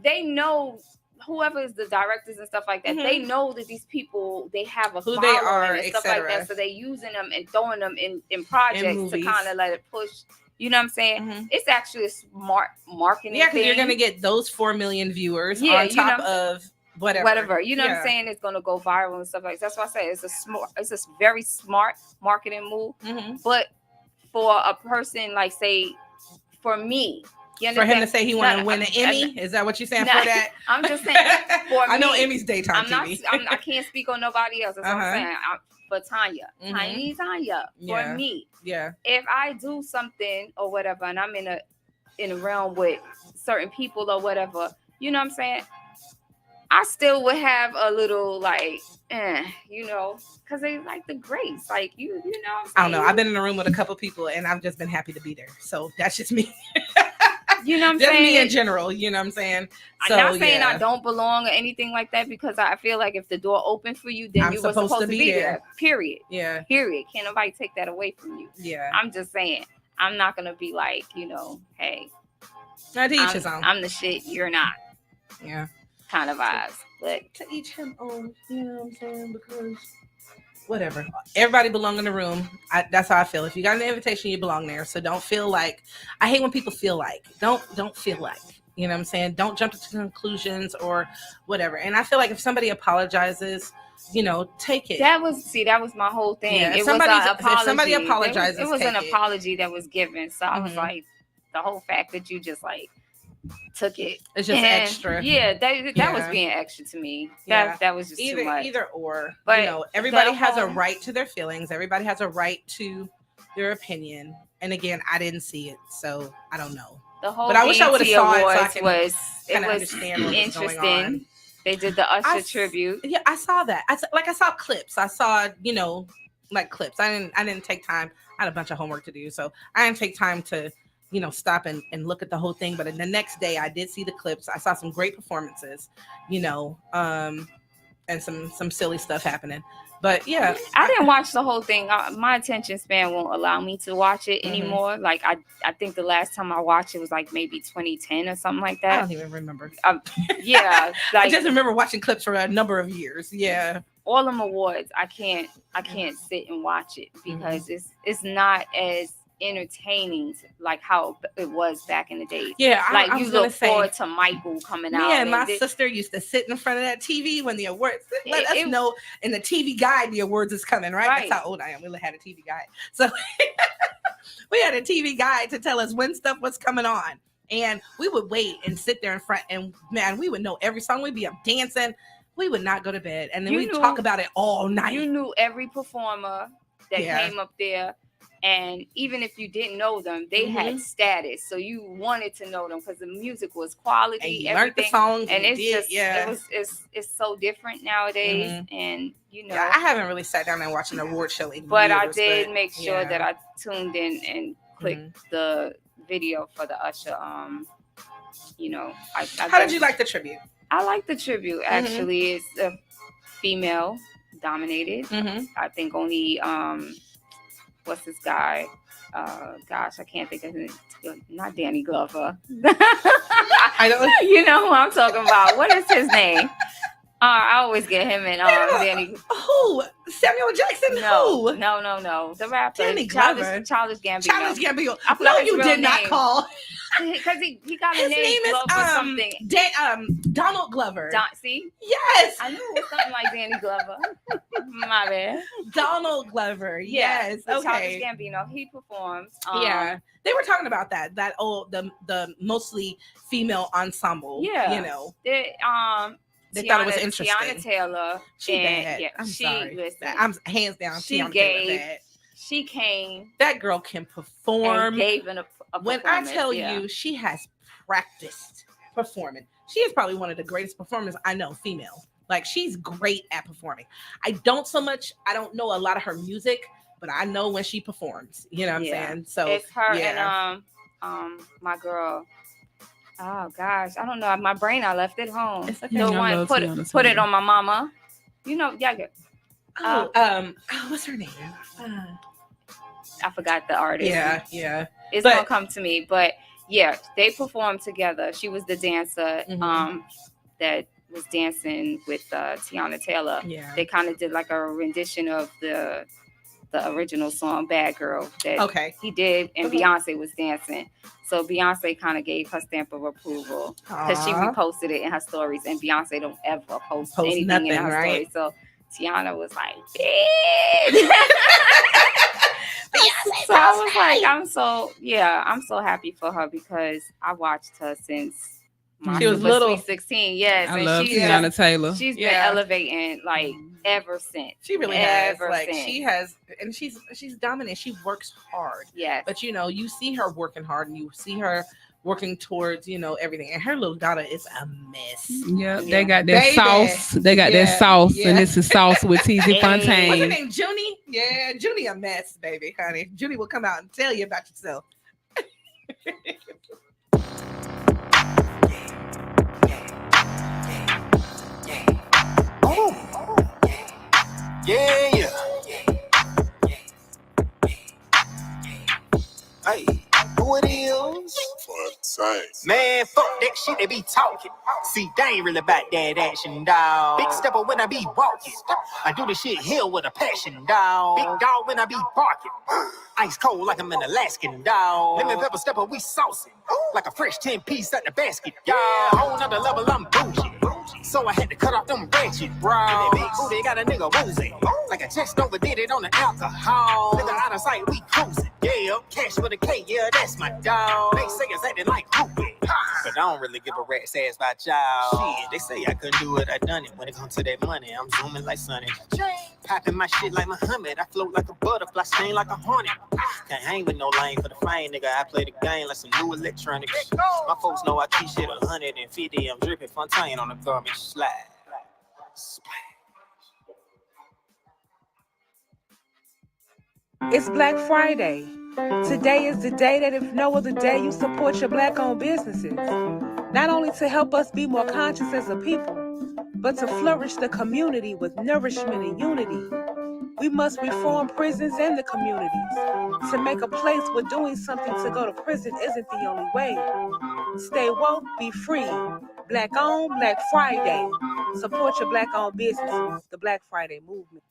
they know, whoever is the directors and stuff like that, they know that these people, they have a who following they are and stuff like that. So they using them and throwing them in projects to kind of let it push. You know what I'm saying? It's actually a smart marketing. Yeah, because you're gonna get those 4 million viewers on top of whatever. You know what I'm saying? It's gonna go viral and stuff like that. That's why I say it's a very smart marketing move. But for a person like, say, for me, for him to say he wanted to win an Emmy, is that what you're saying for that? I'm just saying. For I know me, Emmy's daytime TV. I can't speak on nobody else. That's what I'm saying. For Tanya, Tiny Tanya, for me, if I do something or whatever, and I'm in a realm with certain people or whatever, you know what I'm saying? I still would have a little like, you know, because they like the grace, like you know what I'm saying? I don't know. I've been in a room with a couple people, and I've just been happy to be there. So that's just me. You know what I'm just saying? Me in general, you know what I'm saying? I'm not saying I don't belong or anything like that, because I feel like if the door opened for you, then you were supposed to be there. Period. Yeah. Period. Can't nobody take that away from you. Yeah. I'm just saying, I'm not gonna be like, you know, hey, to each his own. I'm the shit, you're not. Yeah. Kind of vibes. But to each him own, you know what I'm saying? Because whatever. Everybody belong in the room. That's how I feel. If you got an invitation, you belong there. So don't feel like, I hate when people feel like. Don't feel like. You know what I'm saying? Don't jump to conclusions or whatever. And I feel like if somebody apologizes, you know, take it. That was my whole thing. Yeah, if somebody apologizes, it was an apology that was given. So I was like, the whole fact that you just like took it. It's just extra. Yeah, that was being extra to me. That was just too much. Either or. But you know, everybody has a right to their feelings. Everybody has a right to their opinion. And again, I didn't see it, so I don't know. The whole but I wish I would have saw it so I can was understand what was going on. They did the Usher tribute. Yeah, I saw that. I saw clips. I saw, like clips. I didn't take time. I had a bunch of homework to do, so I didn't take time to, stop and look at the whole thing. But the next day, I did see the clips. I saw some great performances, and some silly stuff happening. But yeah, I didn't watch the whole thing. My attention span won't allow me to watch it anymore. Like I think the last time I watched it was like maybe 2010 or something like that. I don't even remember. Yeah, like I just remember watching clips for a number of years. Yeah, all them awards, I can't sit and watch it because it's not as entertaining like how it was back in the day. Yeah, like I you was look gonna say, forward to Michael coming out. Yeah, my sister used to sit in front of that TV when the awards let us know in the TV guide the awards is coming, right? That's how old I am. We had a TV guide, so we had a TV guide to tell us when stuff was coming on, and we would wait and sit there in front, and man, we would know every song. We'd be up dancing. We would not go to bed, and then we'd talk about it all night. You knew every performer that came up there. And even if you didn't know them, they had status, so you wanted to know them because the music was quality. And you everything. learned the songs, and it's so different nowadays. And I haven't really sat down and watched an award show in but years. I did make sure that I tuned in and clicked the video for the Usher. How did you like the tribute? I like the tribute. Actually, it's a female dominated. I think only what's this guy? Gosh, I can't think of his name. Not Danny Glover. I don't. You know who I'm talking about. What is his name? I always get him and Danny. Who? Samuel Jackson? No. The rapper. Danny Glover. Childish Gambino. Childish Gambino. I No, you did not name. call. Because he got a His name name Glover is something. Donald Glover. See? Yes. I knew it was something like Danny Glover. My bad. Donald Glover. Yes. Okay. Okay. Childish Gambino. He performed. Yeah. They were talking about that old the mostly female ensemble. Yeah. They thought it was interesting. Tiana Taylor. She bad. Yeah, I'm she, sorry. Listen, I'm hands down. She Tiana gave. Taylor bad. She came. That girl can perform. And gave a when I tell you, she has practiced performing. She is probably one of the greatest performers I know, female. Like, she's great at performing. I don't know a lot of her music, but I know when she performs. You know what I'm saying? So it's her and my girl. Oh gosh, I don't know. My brain, I left it home. It's okay. The one put it on my mama. Yaga. What's her name? I forgot the artist. Yeah. It's gonna come to me, but yeah, they performed together. She was the dancer that was dancing with Tiana Taylor. Yeah. They kind of did like a rendition of the original song "Bad Girl" that he did, and Beyonce was dancing. So Beyonce kind of gave her stamp of approval because she reposted it in her stories, and Beyonce don't ever post anything nothing, in her right? story. So Tiana was like, so I was like, I'm so happy for her because I watched her since she was little. Sweet 16. Yes, I love Tiana Taylor. She's been elevating like ever since. She really has. Like since. she has, and she's dominant. She works hard. Yeah. But you see her working hard, and you see her working towards everything. And her little daughter is a mess. Yeah, they got that sauce. They got that sauce, and this is sauce with TZ Fontaine. What's her name? Junie? Yeah, Junie a mess, baby, honey. Junie will come out and tell you about yourself. Yeah. Hey, who it is? Man, fuck that shit they be talking. See, they ain't really about that action, dawg. Big stepper when I be walking. I do this shit here with a passion, dawg. Big dog when I be barking. Ice cold like I'm an Alaskan, dawg. Lemon pepper stepper, we saucing. Like a fresh 10-piece at the basket, yeah. Whole nother level, I'm bougie. So I had to cut off them branches, bro. Big booty got a nigga woozy. Like I just overdid it on the alcohol. Nigga out of sight, we cruising. Yeah, cash with a K, yeah, that's my dog. They say it's acting like Poopy. But I don't really give a rat's ass about y'all. Shit, they say I couldn't do it, I done it. When it comes to that money, I'm zooming like Sonny. Popping my shit like Muhammad. I float like a butterfly, sting like a hornet. Can't hang with no lane for the fame, nigga. I play the game like some new electronics. My folks know I keep shit 150. I'm dripping Fontaine on the garbage slide. It's Black Friday. Today is the day that if no other day you support your black-owned businesses. Not only to help us be more conscious as a people, but to flourish the community with nourishment and unity. We must reform prisons and the communities to make a place where doing something to go to prison isn't the only way. Stay woke, be free. Black-owned, Black Friday. Support your black-owned businesses. The Black Friday movement.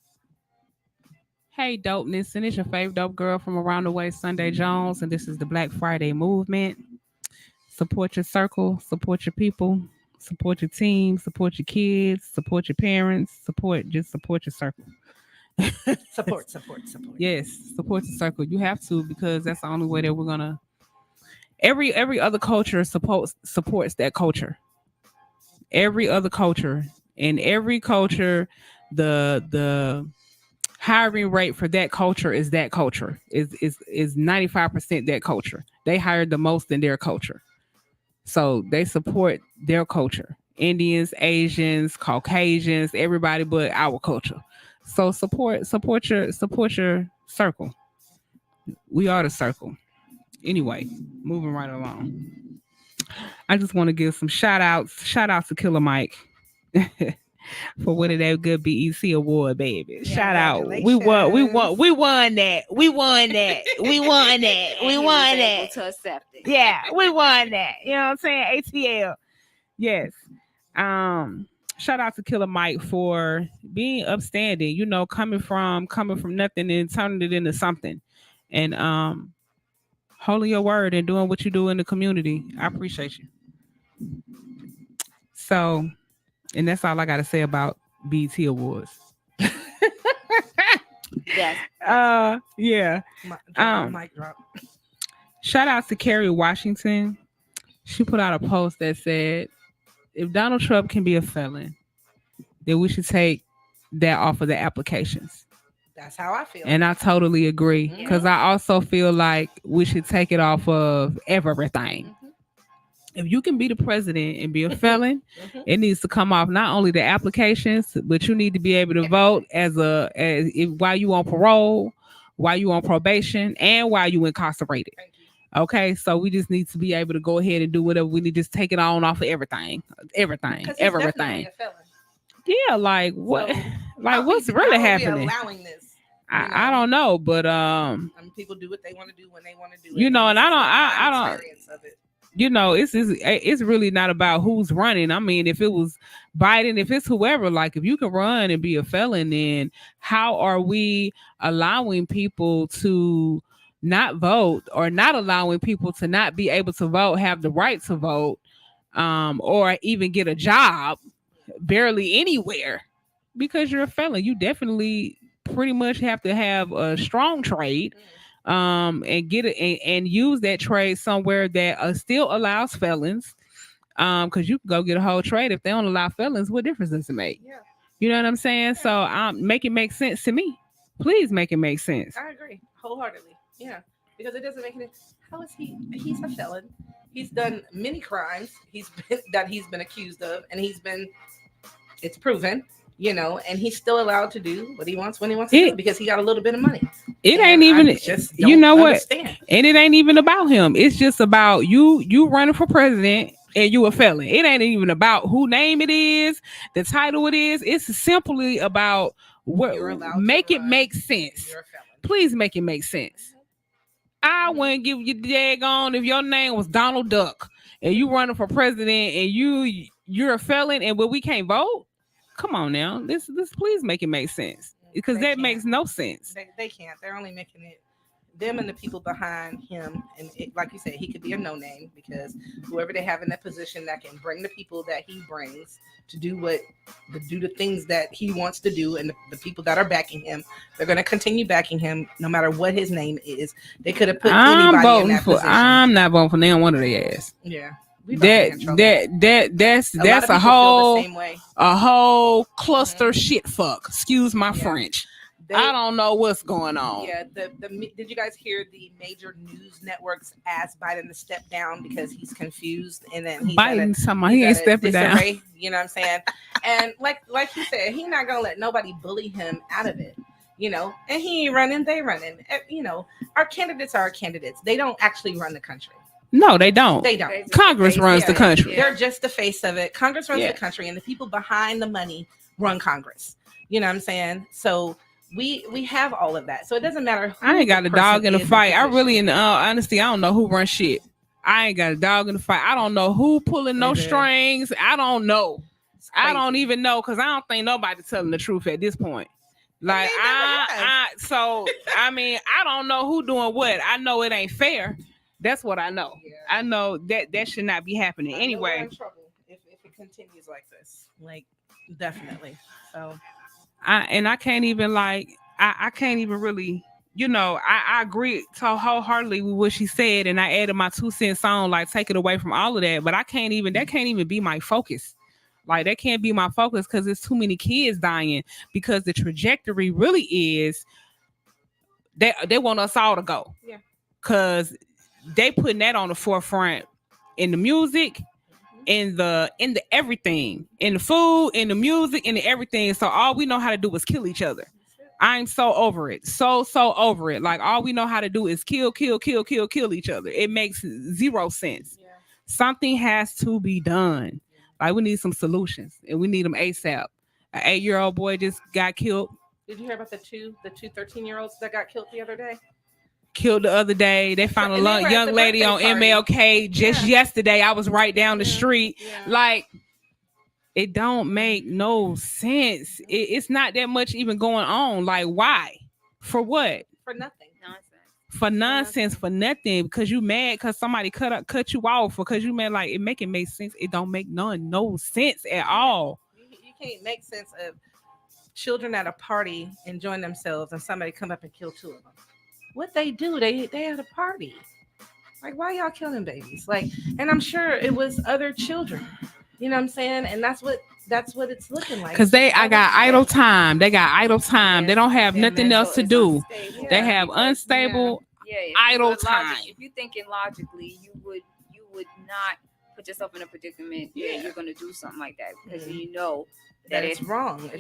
Hey, dopeness, and it's your favorite dope girl from around the way, Sunday Jones, and this is the Black Friday movement. Support your circle, support your people, support your team, support your kids, support your parents, support your circle. Support. Yes, support the circle. You have to, because that's the only way that we're gonna. Every other culture supports that culture. Every other culture, in every culture, the hiring rate for that culture is 95% that culture. They hired the most in their culture, so they support their culture. Indians, Asians, Caucasians, everybody but our culture. So support your circle. We are the circle. Anyway, moving right along. I just want to give some shout outs to Killer Mike for winning that good BET award, baby. Yeah, shout out. We won that. We won that. To accept it. Yeah, we won that. You know what I'm saying? ATL. Yes. Shout out to Killer Mike for being upstanding, you know, coming from nothing and turning it into something. And holding your word and doing what you do in the community. I appreciate you. So, and that's all I got to say about BET Awards. Yes. Yeah. Mic drop. Shout out to Kerry Washington. She put out a post that said, if Donald Trump can be a felon, then we should take that off of the applications. That's how I feel. And I totally agree, because I also feel like we should take it off of everything. Mm-hmm. If you can be the president and be a felon, it needs to come off not only the applications, but you need to be able to vote while you on parole, while you on probation, and while you incarcerated. Okay, so we just need to be able to go ahead and do whatever we need. Just take it on off of everything. Yeah, like what? So, like what's really happening? Allowing this? I don't know, but people do what they want to do when they want to do it. You know, and I don't. Experience of it. You know, it's really not about who's running. I mean, if it was Biden, if it's whoever, like if you can run and be a felon, then how are we allowing people to not vote, or not allowing people to not be able to vote, have the right to vote, or even get a job barely anywhere because you're a felon? You definitely pretty much have to have a strong trade, and get it and use that trade somewhere that still allows felons, because you can go get a whole trade. If they don't allow felons, what difference does it make? Yeah. You know what I'm saying? So make it make sense to me. Please make it make sense. I agree wholeheartedly. Yeah, because it doesn't make any. How is he? He's a felon. He's done many crimes. He's been accused of, and it's proven. You know, and he's still allowed to do what he wants when he wants to do, because he got a little bit of money. It ain't even, you know what? And it ain't even about him. It's just about you running for president and you a felon. It ain't even about who name it is, the title it is. It's simply about what make it make sense. Please make it make sense. I wouldn't give you the daggone if your name was Donald Duck and you running for president and you're a felon and we can't vote. Come on now, this please make it make sense, because that makes no sense. They can't. They're only making it them and the people behind him, and like you said, he could be a no name because whoever they have in that position that can bring the people that he brings to do the things that he wants to do, and the people that are backing him, they're going to continue backing him no matter what his name is. They could have put anybody in that position. I'm not voting for neither one of their ass. Yeah. That's a whole cluster shit fuck. Excuse my French. I don't know what's going on. Yeah, did you guys hear the major news networks ask Biden to step down because he's confused, and then he ain't stepping down. You know what I'm saying? And like you said, he's not gonna let nobody bully him out of it. You know, and he ain't running, they running. You know, our candidates are our candidates. They don't actually run the country. No, they don't. They don't. Congress runs the country. They're just the face of it. Congress runs the country, and the people behind the money run Congress. You know what I'm saying? So we have all of that. So it doesn't matter who I ain't got a dog in the fight. I really, in honesty, I don't know who runs shit. I ain't got a dog in the fight. I don't know who pulling no strings. I don't know. I don't even know, because I don't think nobody's telling the truth at this point. Like I don't know who doing what. I know it ain't fair. That's what I know. Yeah. I know that should not be happening anyway. We're in trouble if it continues like this. Like, definitely. So I can't even I can't even really, you know, I agree so wholeheartedly with what she said, and I added my 2 cents on, like, take it away from all of that. But that can't even be my focus. Like, that can't be my focus, because there's too many kids dying, because the trajectory really is they want us all to go. Yeah. Because they putting that on the forefront in the music, in the everything, in the food, in the music, in the everything. So all we know how to do is kill each other. I'm so over it. So over it. Like, all we know how to do is kill each other. It makes zero sense. Yeah. Something has to be done. Like, we need some solutions, and we need them ASAP. An 8-year-old boy just got killed. Did you hear about the two 13-year-olds that got killed the other day? Killed the other day. They found a young lady on MLK just yesterday. I was right down the street. Yeah. Like, it don't make no sense. It's not that much even going on. Like, why? For what? For nothing. For nonsense, for nothing. Because you mad because somebody cut you off, because you mad. Like, it make sense. It don't make no sense at all. You can't make sense of children at a party enjoying themselves and somebody come up and kill 2 of them. What they do, they at a party. Like, why y'all killing babies? Like, and I'm sure it was other children. You know what I'm saying? And that's what it's looking like. Because I got idle time. They got idle time. Yes. They don't have nothing else to do. Yeah. They have unstable idle time. If you're thinking logically, you would not put yourself in a predicament that you're going to do something like that, because you know that it's wrong.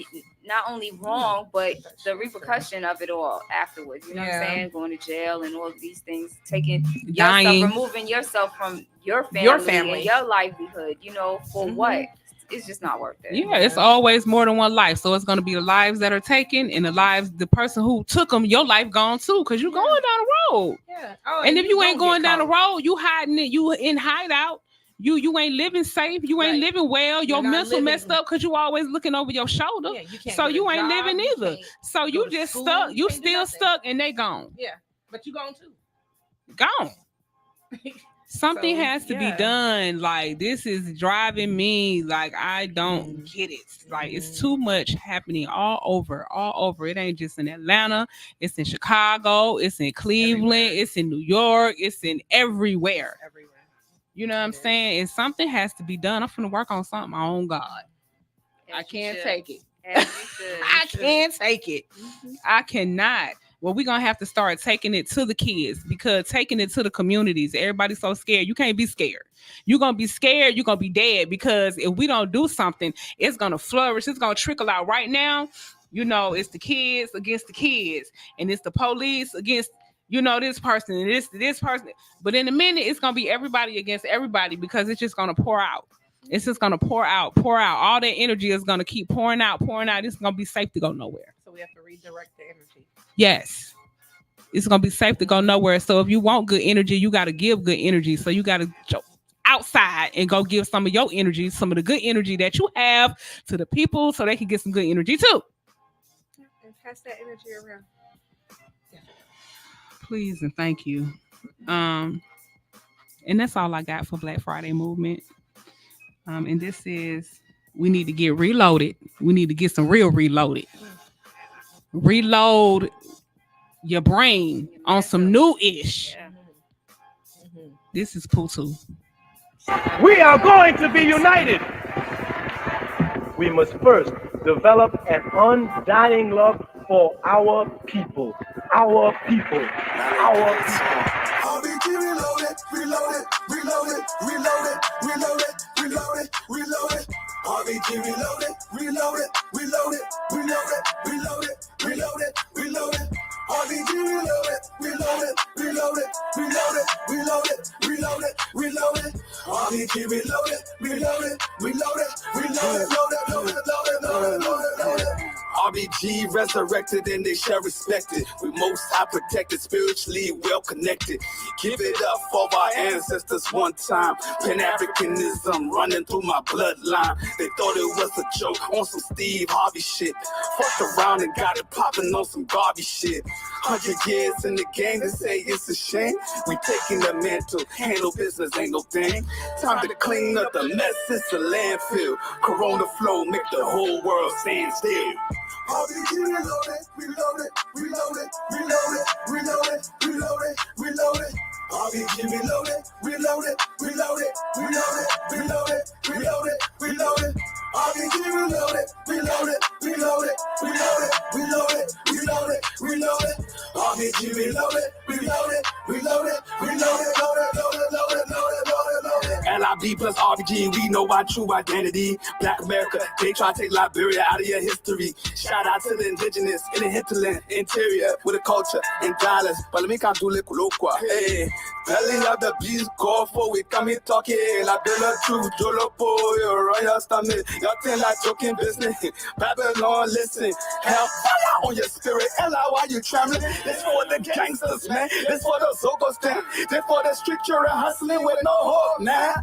Not only wrong, but the repercussion of it all afterwards. You know what I'm saying? Going to jail and all of these things, taking yourself, removing yourself from your family and your livelihood. You know, for what? It's just not worth it. Yeah, it's always more than one life. So it's going to be the lives that are taken, and the person who took them, your life gone too, because you're going down the road. Yeah. Oh, and if you ain't going down the road, you hiding it. You in hideout. You ain't living safe. You ain't living well. Your mental messed up because you always looking over your shoulder. Yeah, so you ain't living either. So you just stuck. You still stuck, and they gone. Yeah, but you gone too. Gone. Something has to be done. Like, this is driving me. Like, I don't get it. Like, it's too much happening all over. It ain't just in Atlanta. It's in Chicago. It's in Cleveland. It's in New York. It's in everywhere. You know what I'm saying? And something has to be done. I'm finna work on something. My own God. I can't take it. I can't take it. I cannot. Well, we're going to have to start taking it to the kids, because taking it to the communities. Everybody's so scared. You can't be scared. You're going to be scared. You're going to be dead, because if we don't do something, it's going to flourish. It's going to trickle out right now. You know, it's the kids against the kids, and it's the police against, you know, this person and this person. But in a minute, it's going to be everybody against everybody, because it's just going to pour out. It's just going to pour out. All that energy is going to keep pouring out. It's going to be safe to go nowhere. So we have to redirect the energy. Yes. It's going to be safe to go nowhere. So if you want good energy, you got to give good energy. So you got to go outside and go give some of your energy, some of the good energy that you have, to the people, so they can get some good energy too. And pass that energy around. Please and thank you. And that's all I got for Black Friday movement. And this is we need to get reloaded. We need to get some real reloaded. Reload your brain on some new ish. This is Poo Poo. We are going to be united. We must first develop an undying love for our people. Our people. Our people. RBG reloaded, reloaded, reloaded, reloaded, reloaded, reloaded, reloaded. RBG reloaded, reloaded, reloaded, reloaded, reloaded, reloaded, reloaded. RBG reloaded, reloaded, reloaded, reloaded, reloaded, reloaded, reloaded. RBG reloaded, reloaded, reloaded, reloaded, loaded, loaded, loaded, loaded, loaded, loaded. RBG resurrected and they shall respect it. We most high protected, spiritually well connected. Give it up for our ancestors one time. Pan-Africanism running through my bloodline. They thought it was a joke on some Steve Harvey shit. Fucked around and got it popping on some garbage shit. 100 years in the game, they say it's a shame. We taking the mantle, handle business, ain't no thing. Time to clean up the mess, it's a landfill. Corona flow make the whole world stand still. RBG reloaded, reloaded, reloaded, reloaded, reloaded, reloaded, reloaded. RBG reloaded, reloaded, reloaded, reloaded, reloaded, reloaded, reloaded. RBG reloaded, reloaded, reloaded, reloaded, reloaded, reloaded, reloaded. RBG reloaded, reloaded, reloaded, reloaded, loaded, loaded, loaded, loaded, loaded, loaded. LIB plus RBG, we know our true identity. Black America, they try to take Liberia out of your history. Shout out to the indigenous in the hinterland, interior, with a culture and dollars. But let me can't do it, hey. Belly of the beast, call for we come here talking. La bella truth, Jolopo, your royal stomach. Y'all think like joking business. Babylon, listen. Hell, fire on your spirit. Ella, why you trembling? This for the gangsters, man. This for the Zogos, damn. This for the street you're hustling with no hope, man.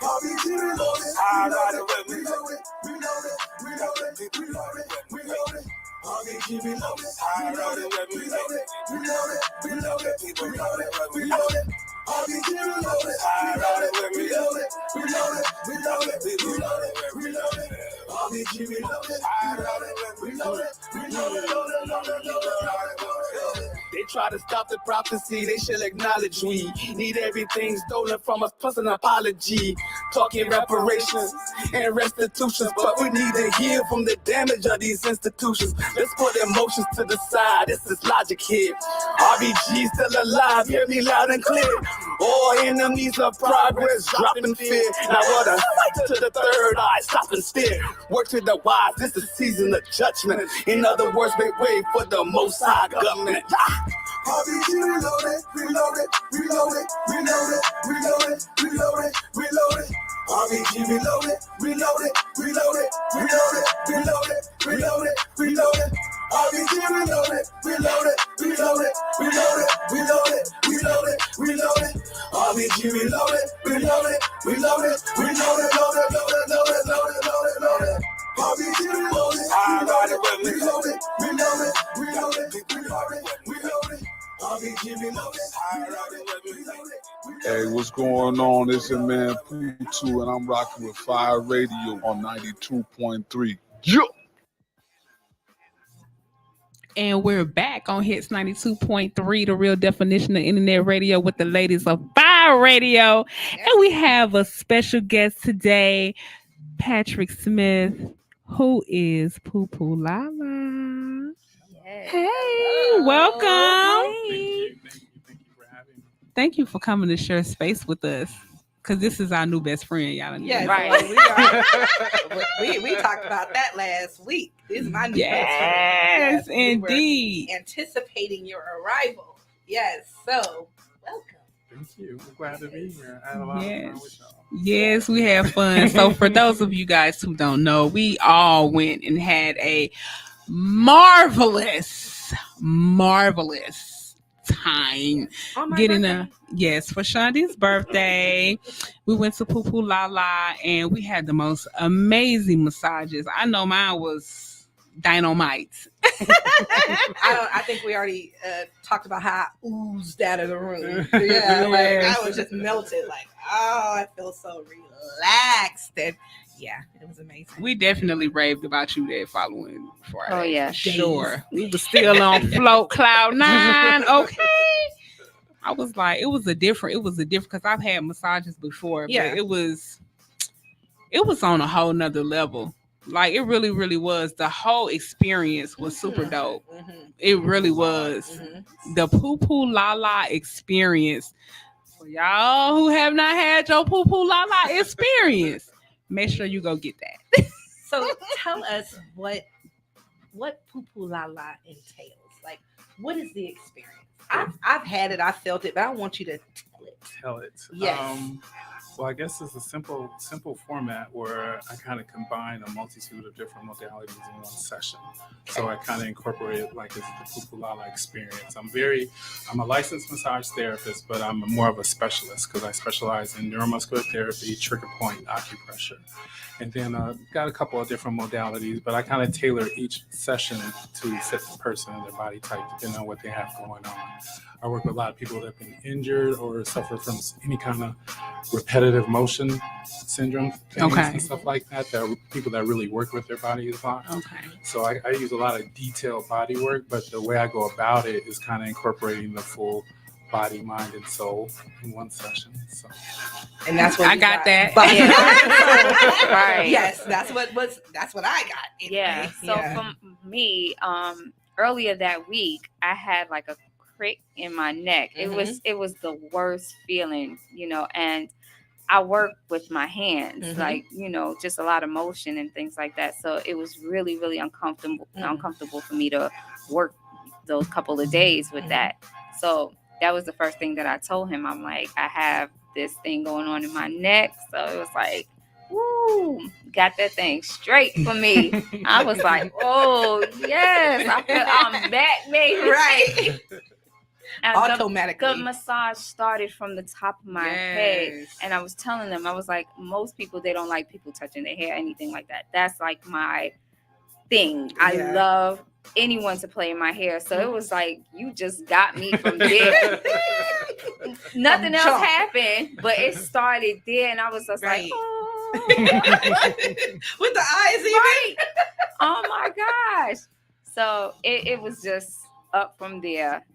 RBG reloaded, reloaded, reloaded, reloaded, reloaded, reloaded, reloaded. RBG reloaded, reloaded, reloaded, reloaded, reloaded, reloaded, reloaded. RBG reloaded, reloaded, reloaded, reloaded, reloaded, reloaded, reloaded. RBG reloaded, reloaded, reloaded, reloaded, loaded, loaded, loaded, loaded. They try to stop the prophecy, they shall acknowledge we need everything stolen from us, plus an apology. Talking reparations and restitutions, but we need to heal from the damage of these institutions. Let's put emotions to the side, this is logic here. RBG still alive, hear me loud and clear. All enemies of progress, dropping fear. Now what a to the third eye, stop and stare. Work to the wise, this is season of judgment. In other words, make way for the most high government. RBG reloaded, reloaded, reloaded, reloaded, reloaded, reloaded, reloaded. RBG reloaded, reloaded, reloaded, reloaded, reloaded, reloaded, reloaded. RBG reloaded, reloaded, reloaded, reloaded, reloaded, reloaded, reloaded. RBG reloaded, reloaded, reloaded, reloaded, loaded, loaded, loaded, loaded, loaded, loaded. RBG reloaded, reloaded, reloaded, reloaded, reloaded, reloaded, reloaded. RBG reloaded, reloaded, reloaded. Hey, what's going on? It's your man Poo Poo, and I'm rocking with Fire Radio on 92.3. Yeah. And we're back on Hits 92.3, the real definition of internet radio with the ladies of Fire Radio. And we have a special guest today, Patrick Smith, who is Poo Poo Lala. Yes. Hey, welcome. Hey. Thank you for coming to share space with us. Because this is our new best friend, y'all. Yes, Right. well, we talked about that last week. This is my new best friend. Yes, We indeed. were anticipating your arrival. Yes, so welcome. Thank you. We're glad to be here. I had a lot of fun with y'all. Yes, we have fun. So for those of you guys who don't know, we all went and had a marvelous time for Shondi's birthday. We went to Poo Poo Lala and we had the most amazing massages. I know mine was dynamite. I think we already talked about how I oozed out of the room. Yeah, like I was just melted. Like, oh, I feel so relaxed. And yeah, it was amazing. We definitely raved about you that following Friday. Oh, yeah. for sure. We were still on float cloud 9. Okay. I was like, it was a different because I've had massages before, Yeah. but it was on a whole nother level. Like, it really, really was. The whole experience was super dope. It really was. The Poo Poo Lala experience. For y'all who have not had your Poo Poo Lala experience, make sure you go get that. So tell us what Poo Poo Lala entails. Like, what is the experience? I've had it, I felt it, but I want you to tell it. Yes. Well, I guess it's a simple format where I kind of combine a multitude of different modalities in one session. So I kind of incorporate it like it's the Poo Poo Lala experience. I'm a licensed massage therapist, but I'm more of a specialist because I specialize in neuromuscular therapy, trigger point, acupressure. And then got a couple of different modalities, but I kind of tailor each session to fit the person and their body type, depending on what they have going on. I work with a lot of people that have been injured or suffer from any kind of repetitive motion syndrome and stuff like that. There are people that really work with their bodies a lot. Okay. So I use a lot of detailed body work, but the way I go about it is kind of incorporating the full body, mind, and soul in one session. So, and that's what I got that. Right. Yes, that's what I got. Yeah. So for me, earlier that week, I had like a crick in my neck. It was the worst feeling, and I work with my hands, like, just a lot of motion and things like that. So it was really, really uncomfortable for me to work those couple of days with that. So that was the first thing that I told him. I'm like, I have this thing going on in my neck. So it was like, woo, got that thing straight for me. I was like, oh, yes, I feel I'm back, baby. Right. Automatically. The massage started from the top of my head. And I was telling them, I was like, most people, they don't like people touching their hair, anything like that. That's like my thing. I love anyone to play in my hair. So it was like, you just got me from there. Nothing else happened, but it started there. And I was just like, oh. With the eyes even. Right. Oh my gosh. So it was just up from there.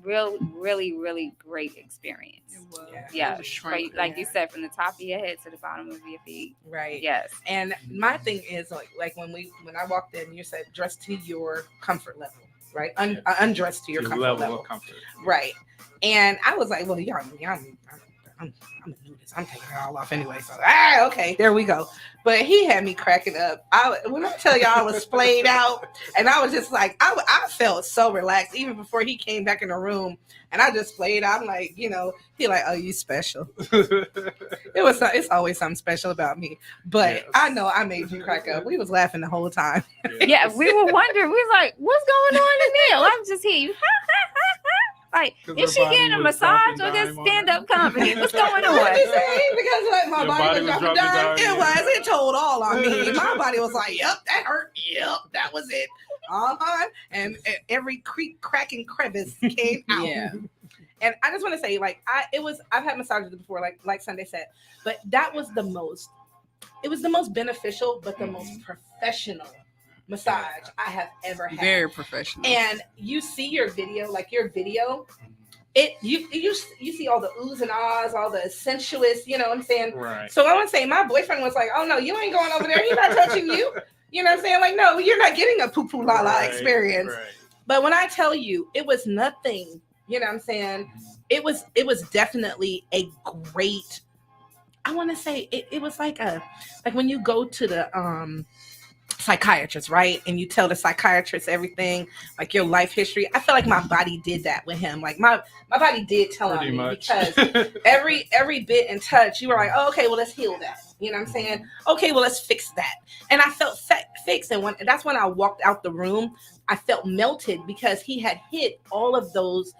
Really, really great experience. Yeah. Like you said, from the top of your head to the bottom of your feet. Right. Yes. And my thing is like when I walked in, you said dress to your comfort level, right? Undress to your comfort level. Of comfort. Right. And I was like, well, I'm gonna do this. I'm taking it all off anyway. So okay, there we go. But he had me cracking up. When I tell y'all I was splayed out, and I was just like, I felt so relaxed even before he came back in the room, and I just splayed out. I'm like, he like, oh, you special. It's always something special about me. But I know I made you crack up. We was laughing the whole time. Yeah, we were wondering. We was like, what's going on in there? I'm just here. Like, is she getting a massage or just stand-up comedy? What's going on? What you say? Because my body was dropping down. It told all on me. My body was like, yep, that hurt. Yep, that was it. And every creak, crack, and crevice came out. Yeah. And I just want to say, like, I've had massages before, like Sunday said, but that was the most beneficial, but the most professional massage I have ever had. Very professional. And you see your video, you see all the oohs and ahs, all the sensuous, you know what I'm saying? Right. So I want to say my boyfriend was like, oh no, you ain't going over there. He's not touching you. You know what I'm saying? Like, no, you're not getting a Poo Poo Lala experience. Right. But when I tell you, it was nothing, you know what I'm saying? It was definitely a great, I want to say it was like when you go to the, psychiatrist, right? And you tell the psychiatrist everything, like your life history. I feel like my body did that with him. Like my body did tell on me because every bit and touch, you were like, oh, okay, well, let's heal that. You know what I'm saying? Okay, well, let's fix that. And I felt fixed. And that's when I walked out the room, I felt melted because he had hit all of those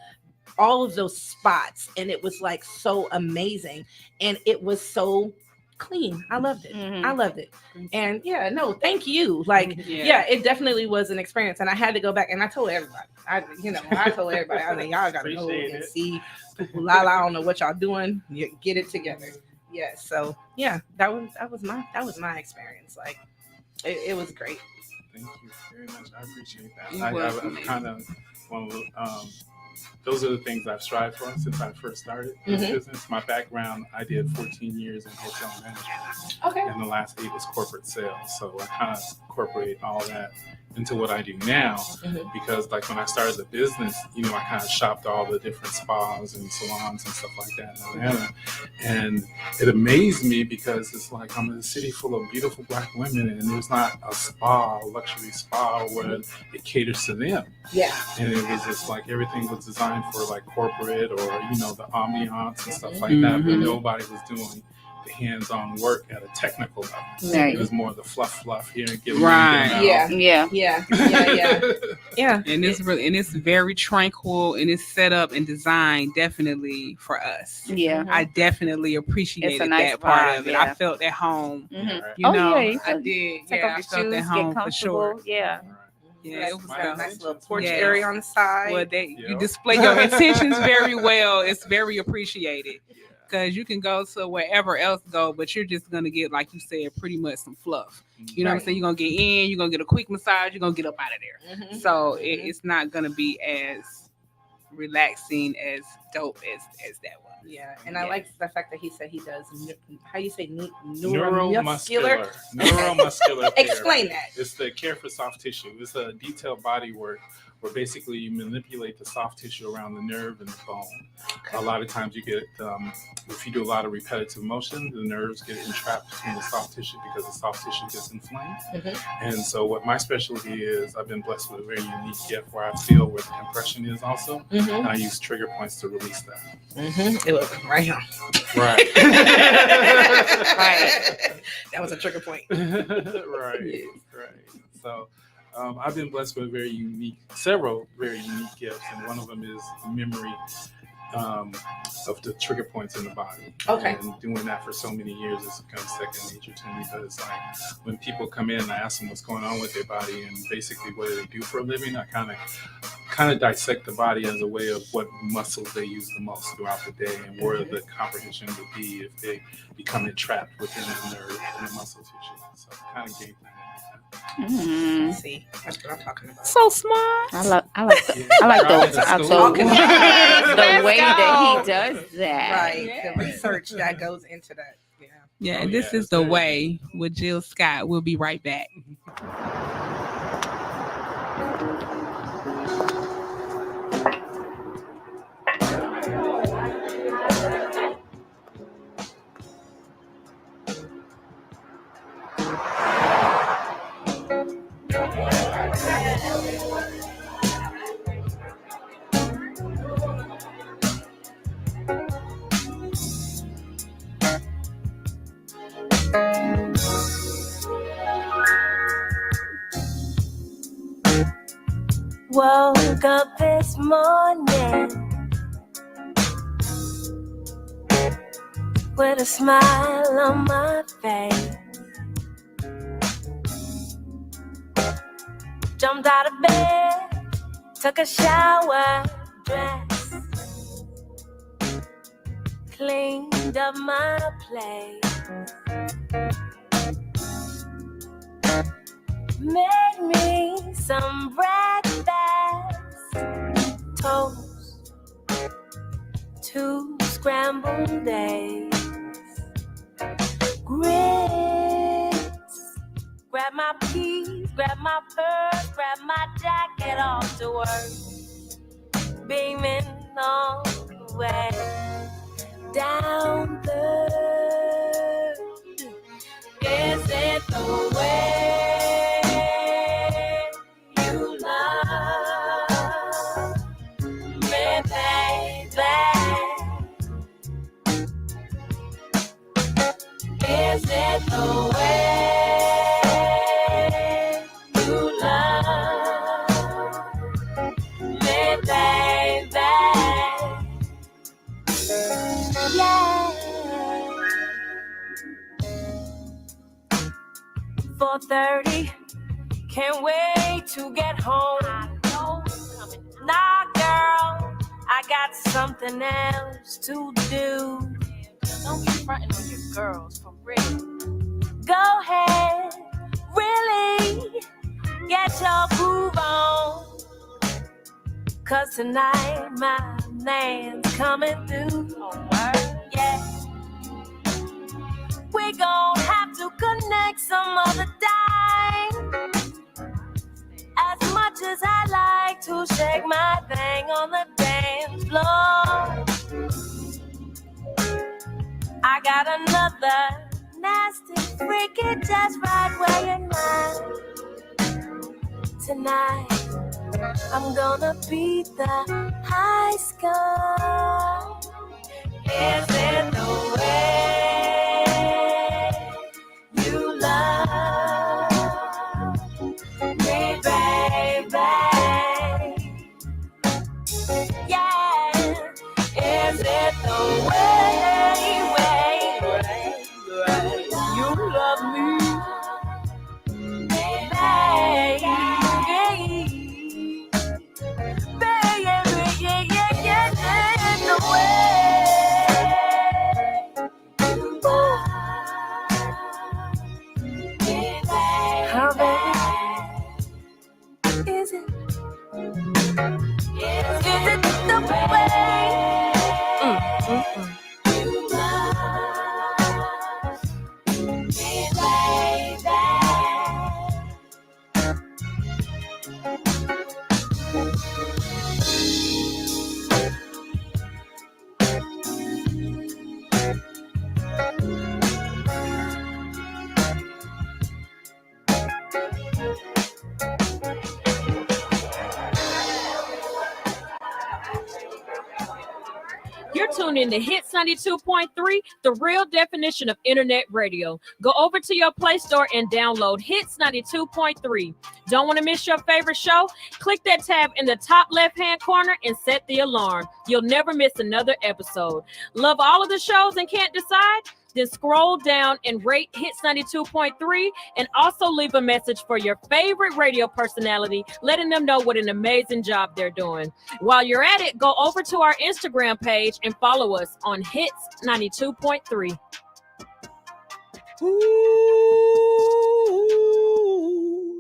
spots, and it was like so amazing. And it was so clean. I loved it. Mhm. I loved it. And yeah, no, thank you. Like, yeah, it definitely was an experience. And I had to go back and I told everybody. I told everybody. I mean, y'all gotta go and see Poo Poo Lala. I don't know what y'all doing. You get it together. Yeah. So yeah, that was my experience. Like, it was great. Thank you very much. I appreciate that. You're I've welcome. kind of those are the things I've strived for since I first started this business. My background, I did 14 years in hotel management. Okay. And the last 8 was corporate sales. So I kind of incorporate all that into what I do now because like when I started the business, I kind of shopped all the different spas and salons and stuff like that in Atlanta. And it amazed me because it's like I'm in a city full of beautiful Black women and there's not a luxury spa where it caters to them. Yeah. And it was just like everything was designed for like corporate or, the ambiance and stuff like that. But nobody was doing the hands-on work at a technical level. Right. It was more the fluff here and get Right. Yeah. And it's very tranquil and it's set up and designed definitely for us. Yeah. I definitely appreciated nice that part vibe, of it. yeah. I felt at home. Mm-hmm. I did. Take Yeah, off I your felt shoes, at home get for comfortable. sure. Yeah. Yeah, it was a nice little porch Yeah. area on the side. Well, you display your intentions very well. It's very appreciated because you can go to wherever else go, but you're just gonna get, like you said, pretty much some fluff. You know what I'm saying? You're gonna get in, you're gonna get a quick massage, you're gonna get up out of there. So it's not gonna be as relaxing, as dope as that one. Yeah, and I like the fact that he said he does. How you say neuromuscular neuromuscular? care. Explain that. It's the care for soft tissue. It's a detailed body work where basically you manipulate the soft tissue around the nerve and the bone. Okay. A lot of times you get, if you do a lot of repetitive motion, the nerves get entrapped between the soft tissue because the soft tissue gets inflamed. And so what my specialty is, I've been blessed with a very unique gift where I feel where the compression is also, and I use trigger points to release that. It was right here. Right. Right. That was a trigger point. Right. So I've been blessed with several very unique gifts, and one of them is memory of the trigger points in the body. Okay. And doing that for so many years has become second nature to me because like when people come in, I ask them what's going on with their body and basically what do they do for a living. I kind of dissect the body as a way of what muscles they use the most throughout the day and where the comprehension would be if they become entrapped within the nerve and the muscle tissue. So kind of game plan. See, that's what I'm talking about. So smart. I like the way that he does that. Right. The research that goes into that. Yeah, and this is The Way with Jill Scott. We'll be right back. Woke up this morning with a smile on my face. Jumped out of bed, took a shower, dressed, cleaned up my place. Made me some breakfast, toast, 2 scrambled eggs, grits, grab my keys, grab my purse, grab my jacket off to work, beaming all the way down the, is it the way? Is it the way you love me, baby? Yeah. 4:30. Can't wait to get home. Nah, girl, I got something else to do. Don't be fronting on your girls, for real. Go ahead, really get your groove on. 'Cause tonight my man's coming through. Yeah. We gon' have to connect some other time. As much as I like to shake my thing on the dance floor, I got another nasty freaky just right where you're not. Tonight, I'm gonna beat the high score. Is it the way you love me, baby? Yeah. Is it the way you love me, baby? How bad is it? Is it the way you love me, baby? You're tuned in to Hits 92.3, the real definition of internet radio. Go over to your Play Store and download Hits 92.3. Don't want to miss your favorite show? Click that tab in the top left-hand corner and set the alarm. You'll never miss another episode. Love all of the shows and can't decide? Then scroll down and rate Hits 92.3 and also leave a message for your favorite radio personality, letting them know what an amazing job they're doing. While you're at it, go over to our Instagram page and follow us on Hits 92.3. Ooh,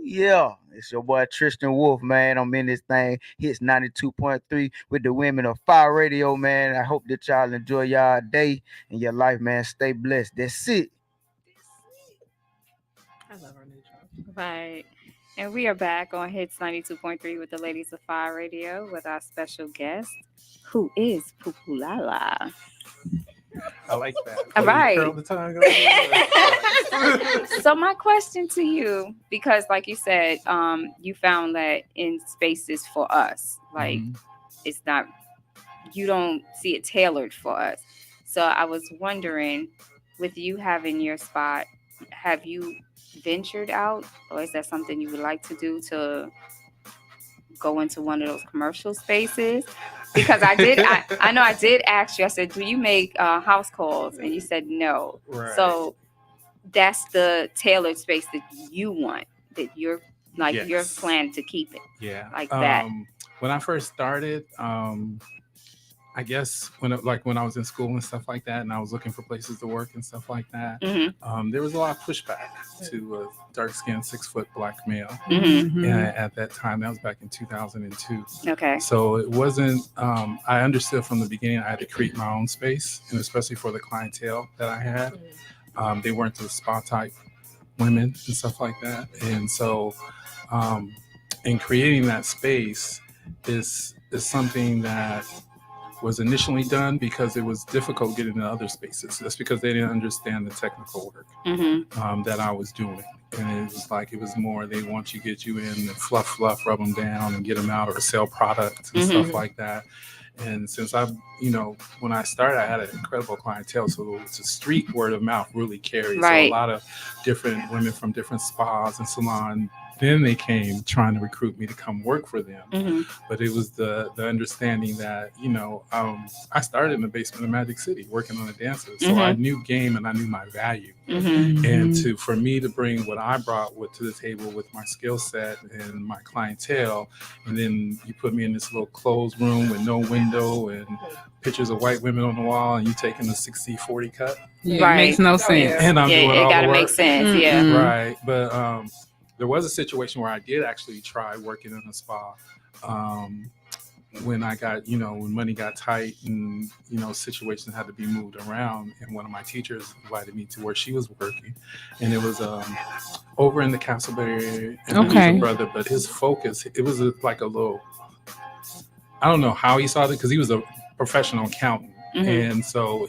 yeah. It's your boy Tristan Wolf, man. I'm in this thing. Hits 92.3 with the women of Fire Radio, man. I hope that y'all enjoy y'all day and your life, man. Stay blessed. That's it. I love our new job. Right. And we are back on Hits 92.3 with the ladies of Fire Radio with our special guest, who is Poo Poo Lala. I like that. All right. Curl the tongue. So my question to you, because like you said, you found that in spaces for us, like it's not, you don't see it tailored for us. So I was wondering, with you having your spot, have you ventured out, or is that something you would like to do, to go into one of those commercial spaces? Because I know I did ask you, I said, do you make house calls? And you said no. Right. So that's the tailored space that you want, that you're like, your plan to keep it. Yeah. Like that. When I first started, I guess when I was in school and stuff like that, and I was looking for places to work and stuff like that, there was a lot of pushback to a dark-skinned 6-foot black male. And at that time, that was back in 2002. Okay. So it wasn't. I understood from the beginning I had to create my own space, and especially for the clientele that I had, they weren't the spa type women and stuff like that. And so, in creating that space is something that was initially done because it was difficult getting into other spaces. That's because they didn't understand the technical work that I was doing. And it was more, they want you, get you in and fluff, rub them down and get them out, or sell products and stuff like that. And since when I started, I had an incredible clientele. So it's a street word of mouth really carries. Right. So a lot of different women from different spas and salon then they came trying to recruit me to come work for them. Mhm. But it was the understanding that, I started in the basement of Magic City working on the dancers. So I knew game and I knew my value. And for me to bring what I brought to the table with my skill set and my clientele, and then you put me in this little closed room with no window and pictures of white women on the wall, and you taking a 60-40 cut. Yeah, it makes no sense. And I'm doing it all gotta the work. make sense. Yeah. Right. But there was a situation where I did actually try working in a spa. When I got, when money got tight and, situations had to be moved around. And one of my teachers invited me to where she was working. And it was over in the Castleberry area. And he was a brother, but his focus, it was like a little, I don't know how he saw it, because he was a professional accountant. And so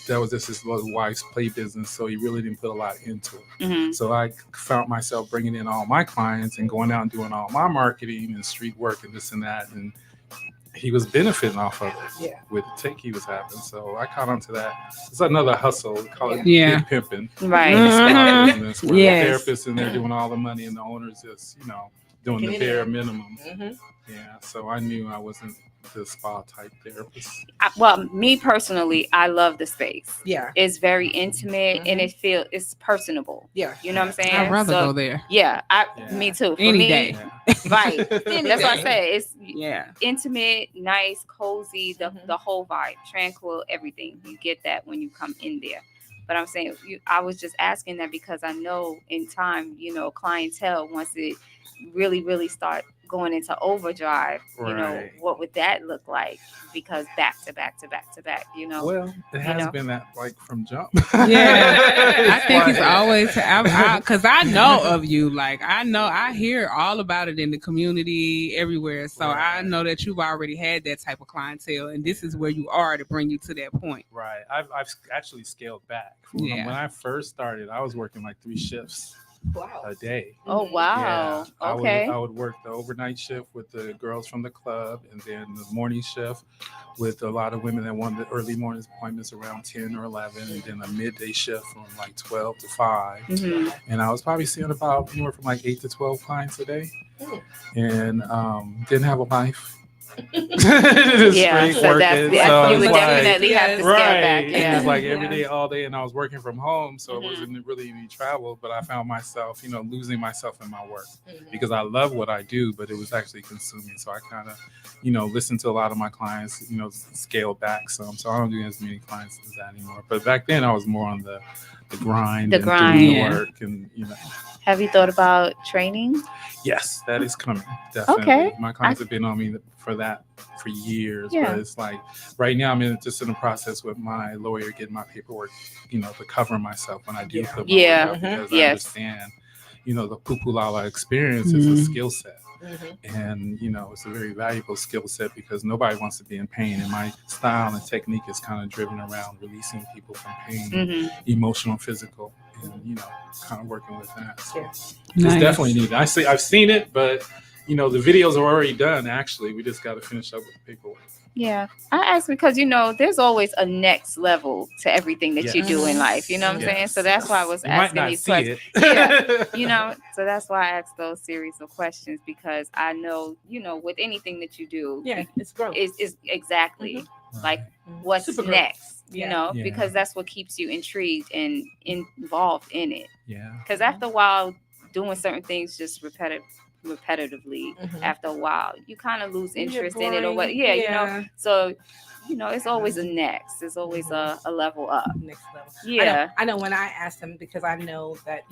that was just his little wife's play business. So he really didn't put a lot into it. So I found myself bringing in all my clients and going out and doing all my marketing and street work and this and that. And he was benefiting off of it with the take he was having. So I caught on to that. It's another hustle. We call it kid pimping. Right. Business where the therapist in there doing all the money and the owner's just, doing the bare minimum. Yeah. So I knew I wasn't the spa type therapist. Well, me personally, I love the space. Yeah. It's very intimate and it's personable. Yeah. You know what I'm saying? I'd rather go there. Yeah. Me too. For Any me, day. Right. That's what I say. It's Yeah. intimate, nice, cozy, the whole vibe, tranquil, everything. You get that when you come in there. But I'm saying, I was just asking that because I know in time, clientele, once it really, really start going into overdrive, what would that look like? Because back to back to back to back, Well, it has been that like from jump. Yeah, I think it's always because I know of you. Like I hear all about it in the community everywhere. So I know that you've already had that type of clientele, and this is where you are to bring you to that point. Right. I've actually scaled back. When I first started, I was working like 3 shifts. A day. Oh wow. Yeah. Okay. I would work the overnight shift with the girls from the club, and then the morning shift with a lot of women that wanted the early morning appointments around 10 or 11, and then a midday shift from like 12 to 5. And I was probably seeing about anywhere from like 8 to 12 clients a day, and didn't have a life. So you would definitely have to scale back. It was like every day, all day, and I was working from home, so it wasn't really any travel. But I found myself, losing myself in my work because I love what I do, but it was actually consuming. So I kind of, listened to a lot of my clients, scale back some. So I don't do as many clients as that anymore. But back then, I was more on the grind, doing the work, and Have you thought about training? Yes, that is coming. Definitely. Okay. My clients have been on me for that for years. Yeah. But it's like right now I'm just in the process with my lawyer getting my paperwork, to cover myself when I do put my work out, because I understand, the Poo Poo Lala experience is a skill set. And it's a very valuable skill set because nobody wants to be in pain, and my style and technique is kind of driven around releasing people from pain, emotional, physical, and kind of working with that. So it's definitely needed. I've seen it, but the videos are already done. Actually, we just got to finish up with the paperwork. Yeah, I ask because there's always a next level to everything that you do in life. You know what I'm saying? So that's why I was asking these questions. So that's why I asked those series of questions, because I know, with anything that you do, it's growth. Is exactly like what's Super next. growth. Because that's what keeps you intrigued and involved in it. Yeah. Because after a while, doing certain things just repetitively, after a while you kind of lose interest in it or what. So it's always a next. It's always a level up. Next level. Yeah. I know when I asked them, because I know that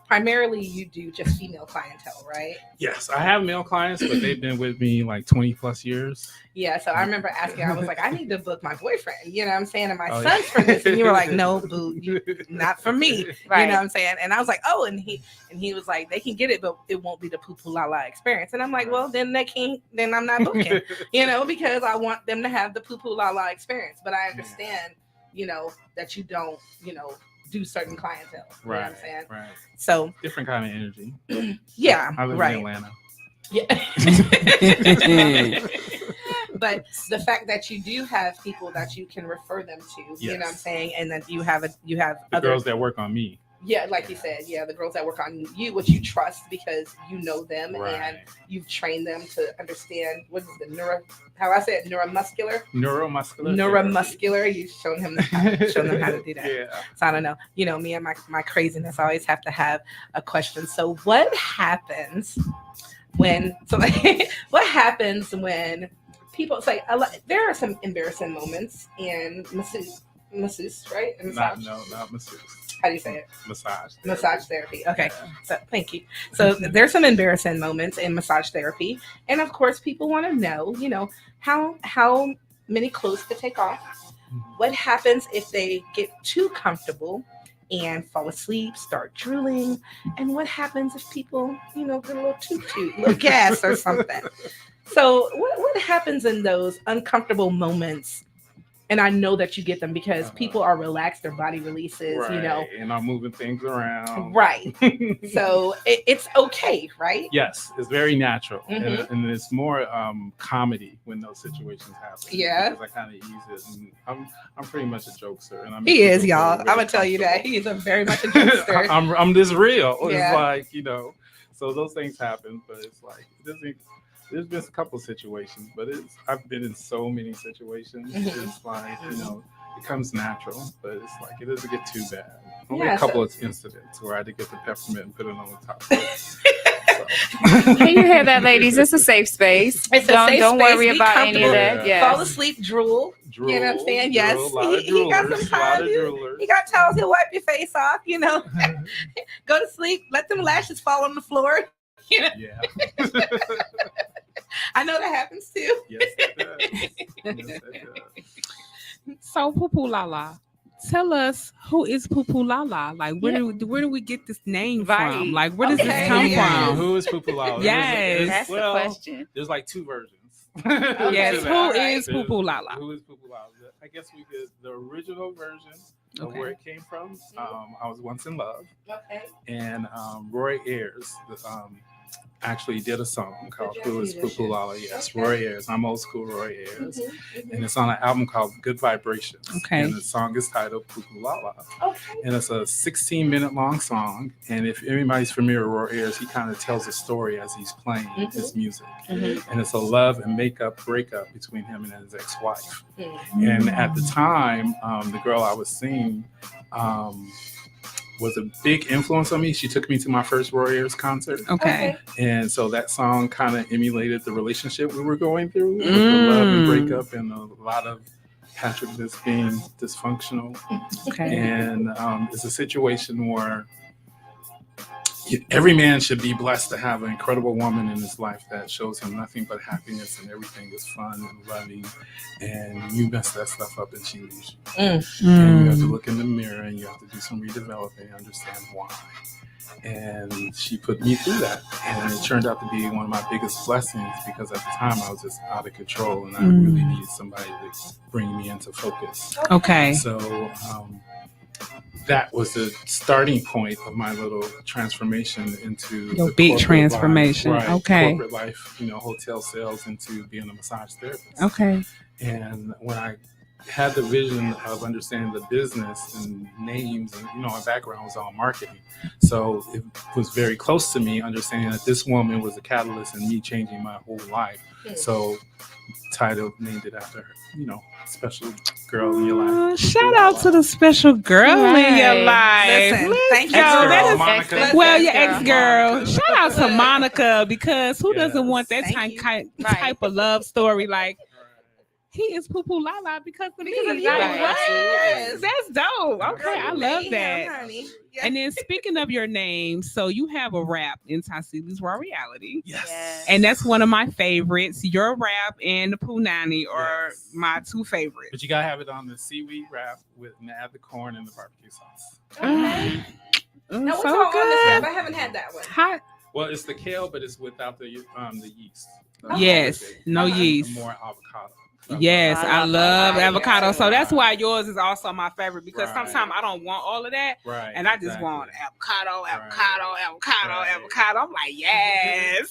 primarily you do just female clientele, right? Yes, I have male clients, but they've been with me like 20 plus years. Yeah, so I remember asking, I was like, I need to book my boyfriend, you know what I'm saying, and my son's for this, and you were like, no, boo, not for me, right. You know what I'm saying, and I was like, oh, and he was like, they can get it, but it won't be the Poo Poo Lala experience, and I'm like, well, then I'm not booking, because I want them to have the Poo Poo Lala experience, but I understand, that you don't, do certain clientele. You know what I'm saying? Right. So different kind of energy. Yeah. I live in Atlanta. Yeah. But the fact that you do have people that you can refer them to, you know what I'm saying, and that you have the girls that work on me. Yeah, like you said, the girls that work on you, which you trust because you know them and you've trained them to understand what is the neuromuscular. You've shown them how to do that. Yeah. So I don't know. You know, me and my craziness, I always have to have a question. So what happens when? What happens when people say there are some embarrassing moments in masseuse, right? In massage? Not masseuse. How do you say it? Massage therapy. Okay. So thank you. So there's some embarrassing moments in massage therapy. And of course, people want to know, how many clothes to take off. What happens if they get too comfortable and fall asleep, start drooling? And what happens if people, get a little toot, little gas or something? So what happens in those uncomfortable moments? And I know that you get them because people are relaxed, their body releases, and I'm moving things around. Right. So it's okay, right? Yes, it's very natural. Mm-hmm. And it's more comedy when those situations happen. Yeah. Because I kind of ease it. And I'm pretty much a jokester. And he is, y'all. I'm going to tell you that. He is very much a jokester. I'm this real. Yeah. It's like, so those things happen, but it's like, there's been a couple situations, but I've been in so many situations. Mm-hmm. It's like, it comes natural, but it's like, it doesn't get too bad. Only Yeah, a couple of incidents where I had to get the peppermint and put it on the top. Can you hear that, ladies? It's a safe space. Don't worry about any of that. Yeah. Fall asleep, drool. You know what I'm saying? Yes. He got some time. He got towels. He'll wipe your face off, Go to sleep. Let them lashes fall on the floor. Yeah. I know that happens too. Yes, it does. So Poo Poo Lala, tell us, who is Poo Poo Lala? Like, where do we get this name from? Like, where does this come from? Who is Poo Poo Lala? Yes, that's the question. There's like two versions. Yes, who is Poo Poo Lala? Who is Poo Poo Lala? I guess we did the original version of where it came from. I was once in love. Okay. And Roy Ayers, actually did a song called Who is Poo Poo Lala? Yes, Roy Ayers. I'm old school Roy Ayers. And it's on an album called Good Vibrations. Okay. And the song is titled Poo Poo Lala. Okay. And it's a 16-minute long song. And if anybody's familiar with Roy Ayers, he kind of tells a story as he's playing his music. And it's a love and breakup between him and his ex-wife. And at the time, the girl I was seeing was a big influence on me. She took me to my first Roy Ayers concert. Okay. And so that song kind of emulated the relationship we were going through with the love and breakup and a lot of Patrick just being dysfunctional. Okay. And it's a situation where every man should be blessed to have an incredible woman in his life that shows him nothing but happiness and everything is fun and loving. And you mess that stuff up and she leaves you. And you have to look in the mirror and you have to do some redeveloping and understand why. And she put me through that. And it turned out to be one of my biggest blessings because at the time I was just out of control and I really needed somebody to bring me into focus. Okay. So, that was the starting point of my little transformation into your the big corporate transformation. Life. Right, Okay. Corporate life, hotel sales into being a massage therapist. Okay. And when I had the vision of understanding the business and names and, my background was all marketing. So it was very close to me understanding that this woman was a catalyst in me changing my whole life. So named it after her, special girl in your life. Shout out to the special girl in your life. Listen, thank you. Ex-girl, Monica. Well, your ex-girl. Shout out to Monica because who doesn't want that type of love story? Like, he is Poo Poo Lala because of you. Right. Yes. That's dope. Okay, I love that. Honey. Yes. And then speaking of your name, so you have a rap in Tassilis Raw Reality. Yes. And that's one of my favorites. Your rap and the Poo Nanny are my two favorites. But you gotta have it on the seaweed wrap with add the corn and the barbecue sauce. Okay. Now, what's So all on this good. rap? I haven't had that one. Hot. Well, it's the kale, but it's without the yeast. Yes, no yeast. More avocado. Yes, I love avocado. Yeah. So that's why yours is also my favorite because Right. sometimes I don't want all of that. Right. And I just exactly. want avocado. Right. I'm like, yes.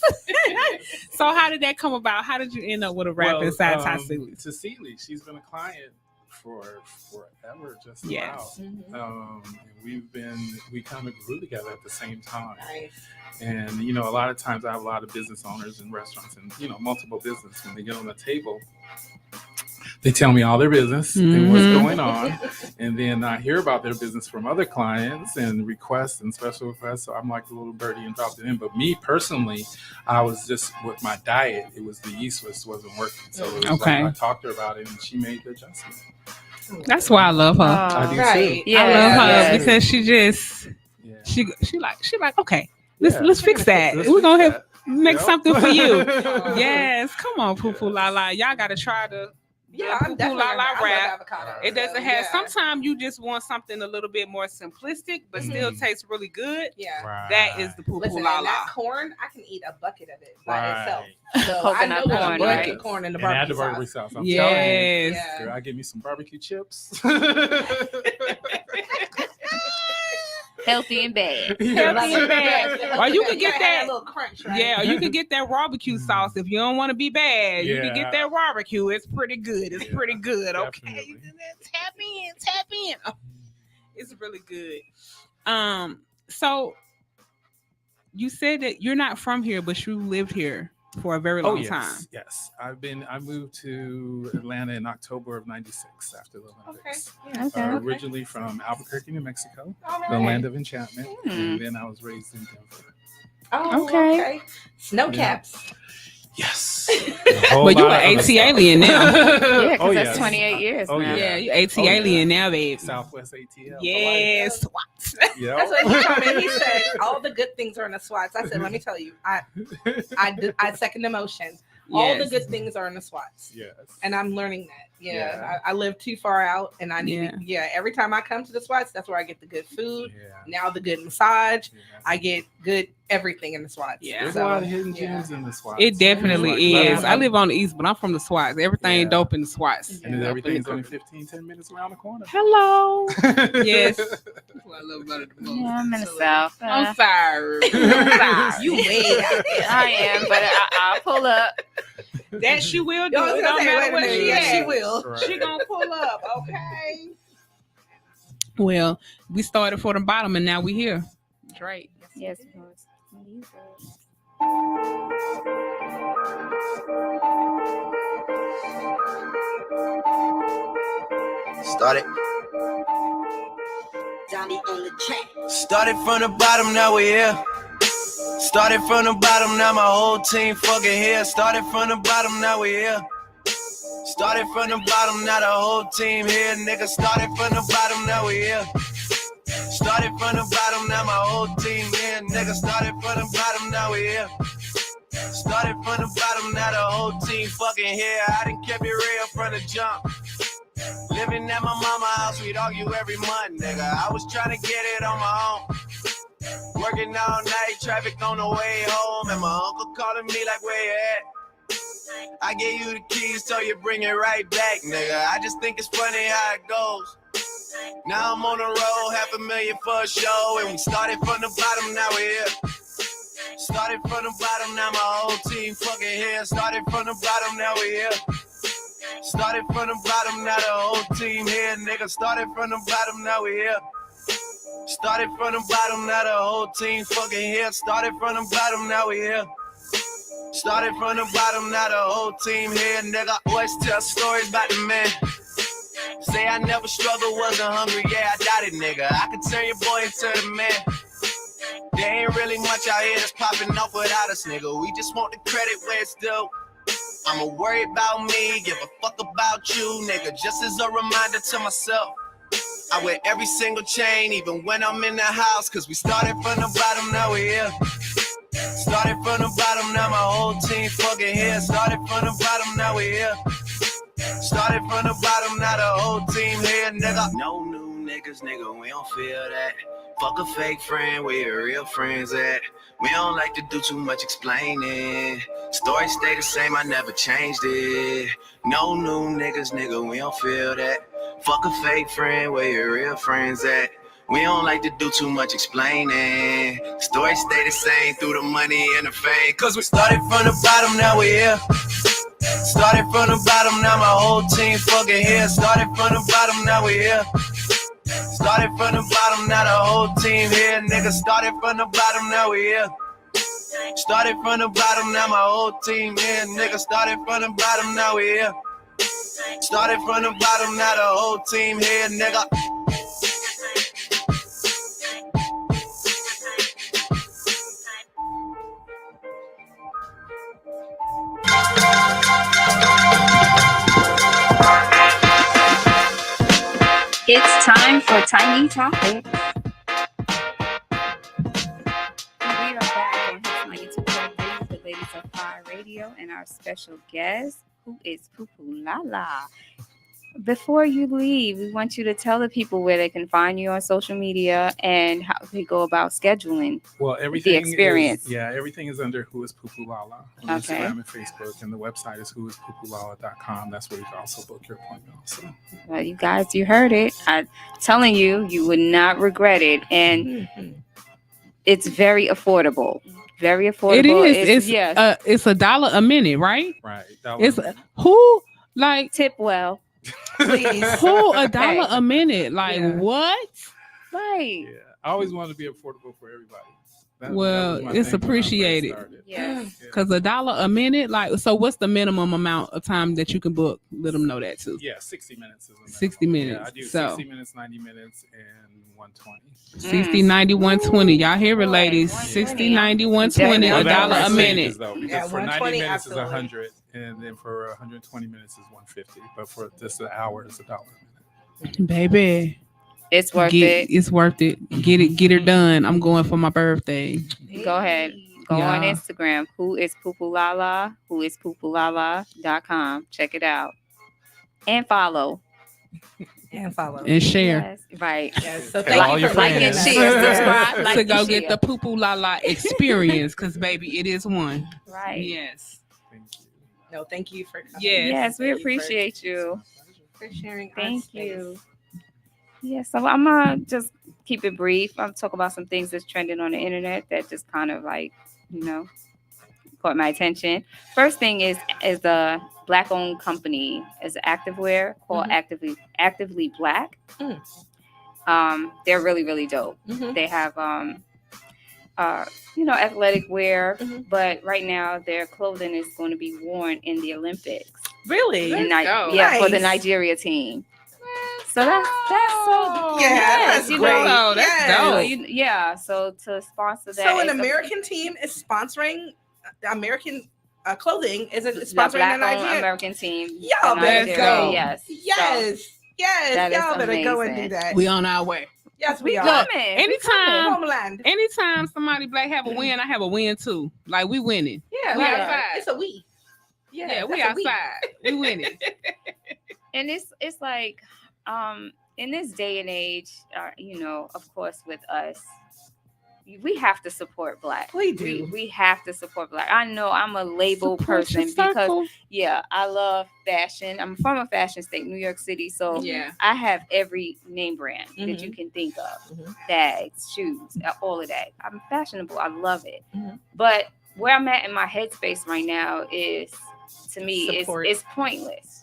So how did that come about? How did you end up with a rap inside Tassilis? Tassilis, she's been a client forever, just Yes. about. And we kind of grew together at the same time. Nice. And you know, a lot of times I have a lot of business owners in restaurants, and you know, multiple business. When they get on the table, they tell me all their business and what's going on, and then I hear about their business from other clients and requests and special requests. So I'm like a little birdie and dropped it in. But me personally, I was just with my diet. It was the yeast wasn't working. So it was like I talked to her about it, and she made the adjustment. That's why I love her. I do too. Yeah, I love her because she just she like okay, let's fix that. We're gonna make something for you. Yes, come on, Poo Poo Lala. Y'all gotta try the I'm Poo Poo definitely Lala I love wrap. avocado. It doesn't So, have. Sometimes you just want something a little bit more simplistic, but still tastes really good. Yeah, that is the Poo Poo Listen, Lala. and that corn, I can eat a bucket of it by itself. So Coconut I know corn, there's right? corn in the And add the barbecue barbecue sauce. sauce. I'm Yes. telling you, girl, I give me some barbecue chips. Healthy and bad. Healthy and bad. Or you can get that little crunch, right? Yeah, or you can get that barbecue sauce if you don't want to be bad. You can get that barbecue. It's pretty good. It's pretty good. Okay. Tap in. Oh, it's really good. So you said that you're not from here, but you lived here for a very long time. Yes. I moved to Atlanta in October of '96 after the Olympics. Okay. Originally from Albuquerque, New Mexico, All the right. land of enchantment. And then I was raised in Denver. Oh, Okay. Snow caps. Yes. But you an AT alien now. Yeah, because that's 28 years now. Yeah, you AT alien now, baby. Southwest ATL. Yes. Yeah. That's what he told me. He said all the good things are in the SWATs. I said, let me tell you, I second the motion. All the good things are in the SWATs. Yes. And I'm learning that. I live too far out, and I need every time I come to the SWATs, that's where I get the good food. Now the good massage. I get good everything in the SWATs. Yeah. There's a lot of hidden gems in the SWATs. It definitely is. I live on the east, but I'm from the SWATs. Everything dope in the SWATs. And then everything's only 15-10 minutes around the corner. Hello. Yes. That's what I love about it the most. Yeah, I'm in the South. I'm sorry. You way out there. I am, but I'll pull up. That she will do. I was It gonna don't say, matter wait a where minute. she Yeah, she at. will. Right. She gonna pull up, okay? Well, we started for the bottom and now we here. Drake. Yes. Started. Johnny on the track. Started from the bottom, now we here. Started from the bottom, now my whole team fucking here. Started from the bottom, now we here. Started from the bottom, now the whole team here. Nigga, started from the bottom, now we here. Started from the bottom, now my whole team here. Nigga, started from the bottom, now we here. Started from the bottom, now the whole team fucking here. I done kept it real from the jump. Living at my mama's house, we'd argue every month, nigga. I was trying to get it on my own. Working all night, traffic on the way home, and my uncle calling me like, where you at? I gave you the keys, so you bring it right back, nigga. I just think it's funny how it goes. Now I'm on the road, $500,000 for a show, and we started from the bottom, now we're here. Started from the bottom, now my whole team fucking here. Started from the bottom, now we here. Started from the bottom, now the whole team here, nigga. Started from the bottom, now we here. Started from the bottom, now the whole team fucking here. Started from the bottom, now we here. Started from the bottom, now the whole team here, nigga. Always tell stories about the man. Say I never struggled, wasn't hungry, yeah, I doubt it, nigga. I could turn your boy into the man. There ain't really much out here that's popping off without us, nigga. We just want the credit where it's due. I'ma worry about me, give a fuck about you, nigga. Just as a reminder to myself, I wear every single chain, even when I'm in the house. Cause we started from the bottom, now we here. Started from the bottom, now my whole team fucking here. Started from the bottom, now we here. Started from the bottom, now the whole team here, nigga. No new niggas, nigga, we don't feel that. Fuck a fake friend, where your real friends at? We don't like to do too much explaining. Stories stay the same, I never changed it. No new niggas, nigga, we don't feel that. Fuck a fake friend, where your real friends at? We don't like to do too much explaining. Stories stay the same through the money and the fame. Cause we started from the bottom, now we here. Started from the bottom, now my whole team fucking here. Started from the bottom, now we here. Started from the bottom, now the whole team here. Nigga, started from the bottom, now we here. Started from the bottom, now my whole team here. Nigga, started from the bottom, now we here. Started from the bottom, now the whole team here, nigga. It's time for Tiny Topics. We are back on Hits 92.3 with the ladies of Fire Radio and our special guest, who is Poo Poo Lala. Before you leave, we want you to tell the people where they can find you on social media and how they go about scheduling everything the experience. Everything is under Who Is Poo Poo Lala on Okay. Instagram and Facebook, and the website is whoispoopoolala.com. That's where you can also book your appointment. Also. Well, you guys, you heard it. I'm telling you, you would not regret it, and it's very affordable. Very affordable. It is. Yes. It's $1 a minute, right? Right. It's who like tip well. Please. Who $1 a minute? Like what? Right. Yeah. I always wanted to be affordable for everybody. That Well, was my it's thing when I first appreciated. started. Yes. Because $1 a minute, like, so what's the minimum amount of time that you can book? Let them know that too. Yeah, 60 minutes is the minimum. 60 minutes. Yeah, I do So 60 minutes, 90 minutes, and 120. 60, 90, 120. Y'all hear it, ladies. 60, 90, 120, Well, that $1 a changes, minute. though, because Yeah, for 90 120, minutes absolutely. is 100, and then for 120 minutes is 150. But for just an hour, it's $1 a minute. Baby. It's worth it. It's worth it. Get her done. I'm going for my birthday. Go ahead. Go on Yeah. Instagram. Who is Poo Poo Lala? Whoispoopoolala.com. Check it out. And follow. And follow. And share. Yes, right. Yes. So Tell all thank you your for Like bringing and friends. share. Subscribe. Like To and go share. get the Poo Poo Lala experience, because baby, it is one. Right. Yes. Thank you. No, thank you for coming. Yes, we Thank you appreciate you. for sharing. our Thank space. you. Yeah, so I'm gonna just keep it brief. I'm talk about some things that's trending on the internet that just kind of like, caught my attention. First thing is a Black-owned company, is activewear called Actively Black. They're really, really dope. They have athletic wear, but right now their clothing is going to be worn in the Olympics. Really? In go. for the Nice. Nigeria team. So that's so that's you great. know, that's Yes. dope. So to sponsor that, So an is a- American team is sponsoring American clothing. Is it the sponsoring the Black-owned Nigeria? American team. Y'all in better Nigeria, go. Yes. Yes. Yes. that is Y'all better go and do amazing. that. We on our way. Yes, we are. Look, coming. anytime Homeland. somebody Black have a win, I have a win too. Like we winning. Yeah, We we outside. are. It's a we. Yeah, we that's a we. outside. We winning. And it's like in this day and age, of course with us, we have to support Black. We do. We have to support Black. I know I'm a label Support your person because circle. I love fashion. I'm from a fashion state, New York City, so Yeah. I have every name brand that you can think of. Bags, shoes, all of that. I'm fashionable. I love it. But where I'm at in my headspace right now is, to me, Support. it's pointless.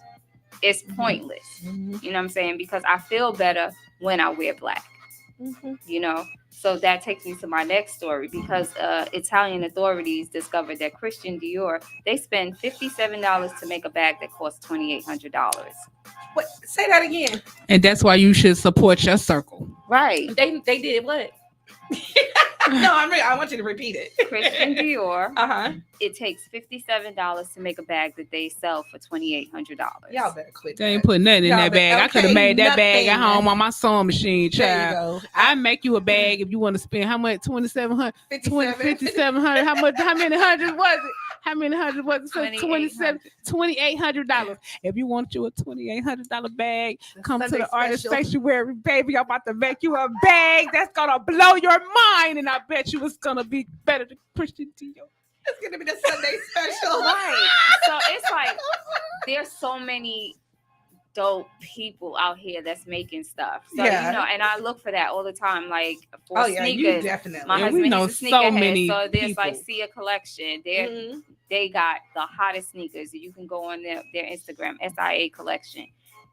It's pointless. You know what I'm saying? Because I feel better when I wear Black. So that takes me to my next story, because Italian authorities discovered that Christian Dior, they spend $57 to make a bag that costs $2,800. What? Say that again. And that's why you should support your circle. Right. They did what? No, I want you to repeat it. Christian Dior. Uh-huh. It takes $57 to make a bag that they sell for $2,800. Y'all better quit. They ain't put nothing in Y'all that bag. I could have okay, made that bag at nothing. home on my sewing machine, There child. you go. I make you a bag if you want to spend how much? 2,700, 57. 5,700. How many hundreds was it? How many hundreds was it? So $2,800. If you want you a $2,800 bag, come to Sunday the Artist special. Sanctuary, baby. I'm about to make you a bag that's gonna blow your mind, and I bet you it's gonna be better than Christian Dior. It's gonna be the Sunday special. Right. So it's like there's so many dope people out here that's making stuff. So Yeah. you know, and I look for that all the time. Like for Oh, yeah, you sneakers, definitely. my And we husband know is a so sneakerhead, many so there's like people. Sia Collection. Mhm. They got the hottest sneakers. You can go on their Instagram, SIA Collection.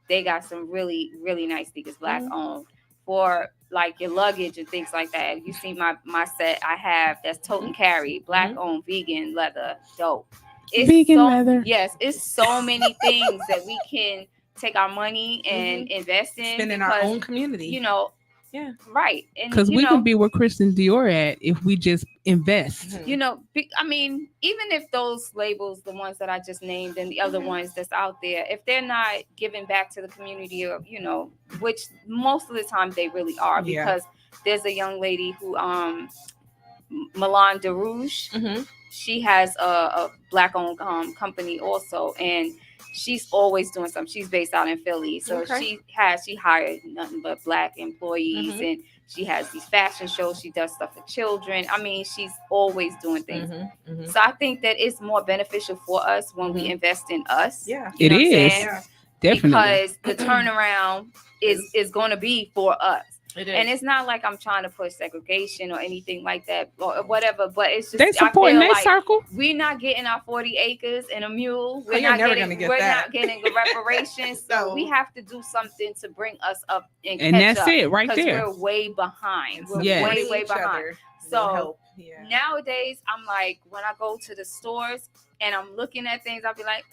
They got some really, really nice sneakers, black owned. For like your luggage and things like that. You see my set I have that's tote and carry, black owned, vegan leather, dope. It's Vegan so, leather. Yes, it's so many things that we can take our money and invest in. Spend in our own community. You know, yeah, right. And Because you we know, can be where Kristen Dior at if we just invest. you know, I mean, even if those labels, the ones that I just named and the other ones that's out there, if they're not giving back to the community, or you know, which most of the time they really are, Yeah. because there's a young lady who Milan de Rouge, she has a black owned company also, and she's always doing something. She's based out in Philly, so Okay. she hired nothing but black employees, and she has these fashion shows. She does stuff for children. I mean, she's always doing things. So I think that it's more beneficial for us when we invest in us. Yeah, You know It what I'm is. saying? Yeah. Definitely. Because the turnaround is going to be for us. It is. And it's not like I'm trying to push segregation or anything like that or whatever, but it's just They supporting I feel their like circle. we're not getting our 40 acres and a mule. We're you're not never getting gonna get we're that. not getting the reparations. So we have to do something to bring us up and And catch that's up, it right 'cause there. We're way behind. We're Yes. way Supporting each behind. other will So help. Yeah. nowadays I'm like, when I go to the stores and I'm looking at things, I'll be like,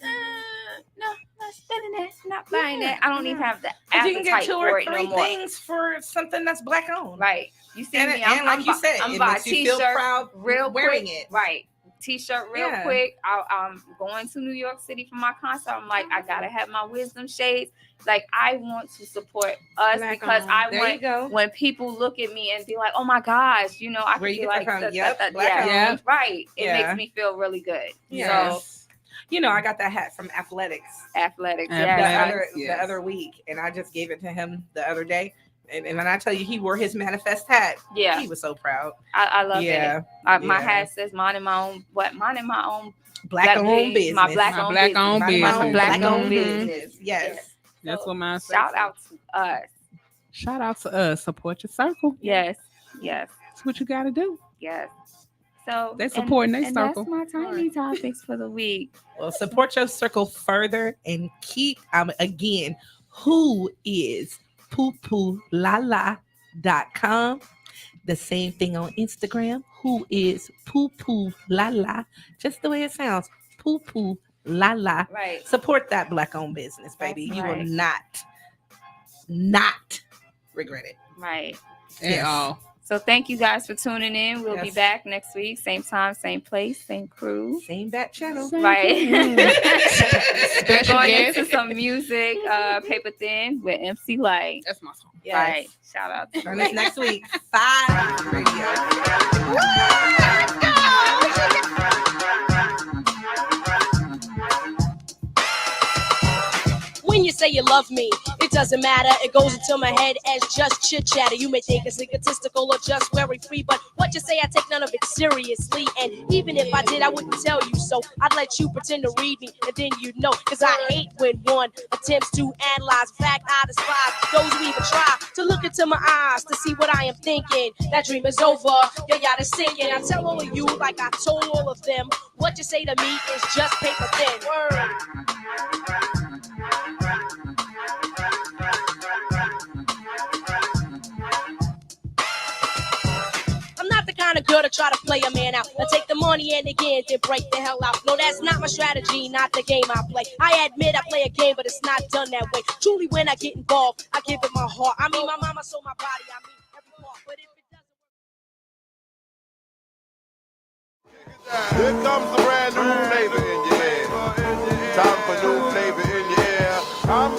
no, not spending that, not buying that. I don't even have the But you can appetite get two for or it no three more. things for something that's black owned. Right. You see And, me, and like you said, I'm it buying makes you feel t-shirt proud real wearing quick. it. Right. T-shirt real Yeah. quick. I'm going to New York City for my concert. I'm like, I gotta have my wisdom shades. Like, I want to support us Black because owned. I There you go. want when people look at me and be like, oh my gosh, you know, I Where can you be get like, that from? that, Yep, that, black yeah, owned. right. It Yeah. makes me feel really good. Yes. So You know, I got that hat from Athletics athletics, the yes. other week, and I just gave it to him the other day. And when I tell you he wore his manifest hat, Yeah. he was so proud. I love Yeah. it. My Yeah. hat says mine and my own. What? Mine and my own. Black owned business. My black My owned black business. owned My business. black owned Mhm. business. Yes. That's what mine says. Shout out to us. Shout out to us. Support your circle. Yes. Yes. That's what you got to do. Yes. So They supporting their and circle. that's my tiny topics for the week. Well, support your circle further and keep again, who is poopoolala.com. The same thing on Instagram. Who is Poo Poo Lala? Just the way it sounds. Poo Poo Lala. Right. Support that black owned business, baby. That's You right. will not regret it. Right. At all. So thank you guys for tuning in. We'll be Yes. back next week, same time, same place, same crew. Same back channel. Right. We're Special going guest. into some music, Paper Thin with MC Light. That's my song. Yes. Right. Shout out to Join us next week. 5 Radio. When you say you love me, it doesn't matter. It goes into my head as just chit chatter. You may think it's egotistical or just very free, but what you say, I take none of it seriously. And even if I did, I wouldn't tell you so. I'd let you pretend to read me, and then you'd know. Cause I hate when one attempts to analyze. In fact, I despise those who even try to look into my eyes to see what I am thinking. That dream is over. Your yacht is sinking. I tell all of you, like I told all of them, what you say to me is just paper thin. Word. I'm not the kind of girl to try to play a man out. I take the money and again then break the hell out. No, that's not my strategy, not the game I play. I admit I play a game, but it's not done that way. Truly, when I get involved, I give it my heart. I mean, my mama sold my body. I mean, every part. But if it doesn't Here comes a brand new flavor in your ear. Time for new flavor in your ear. I'm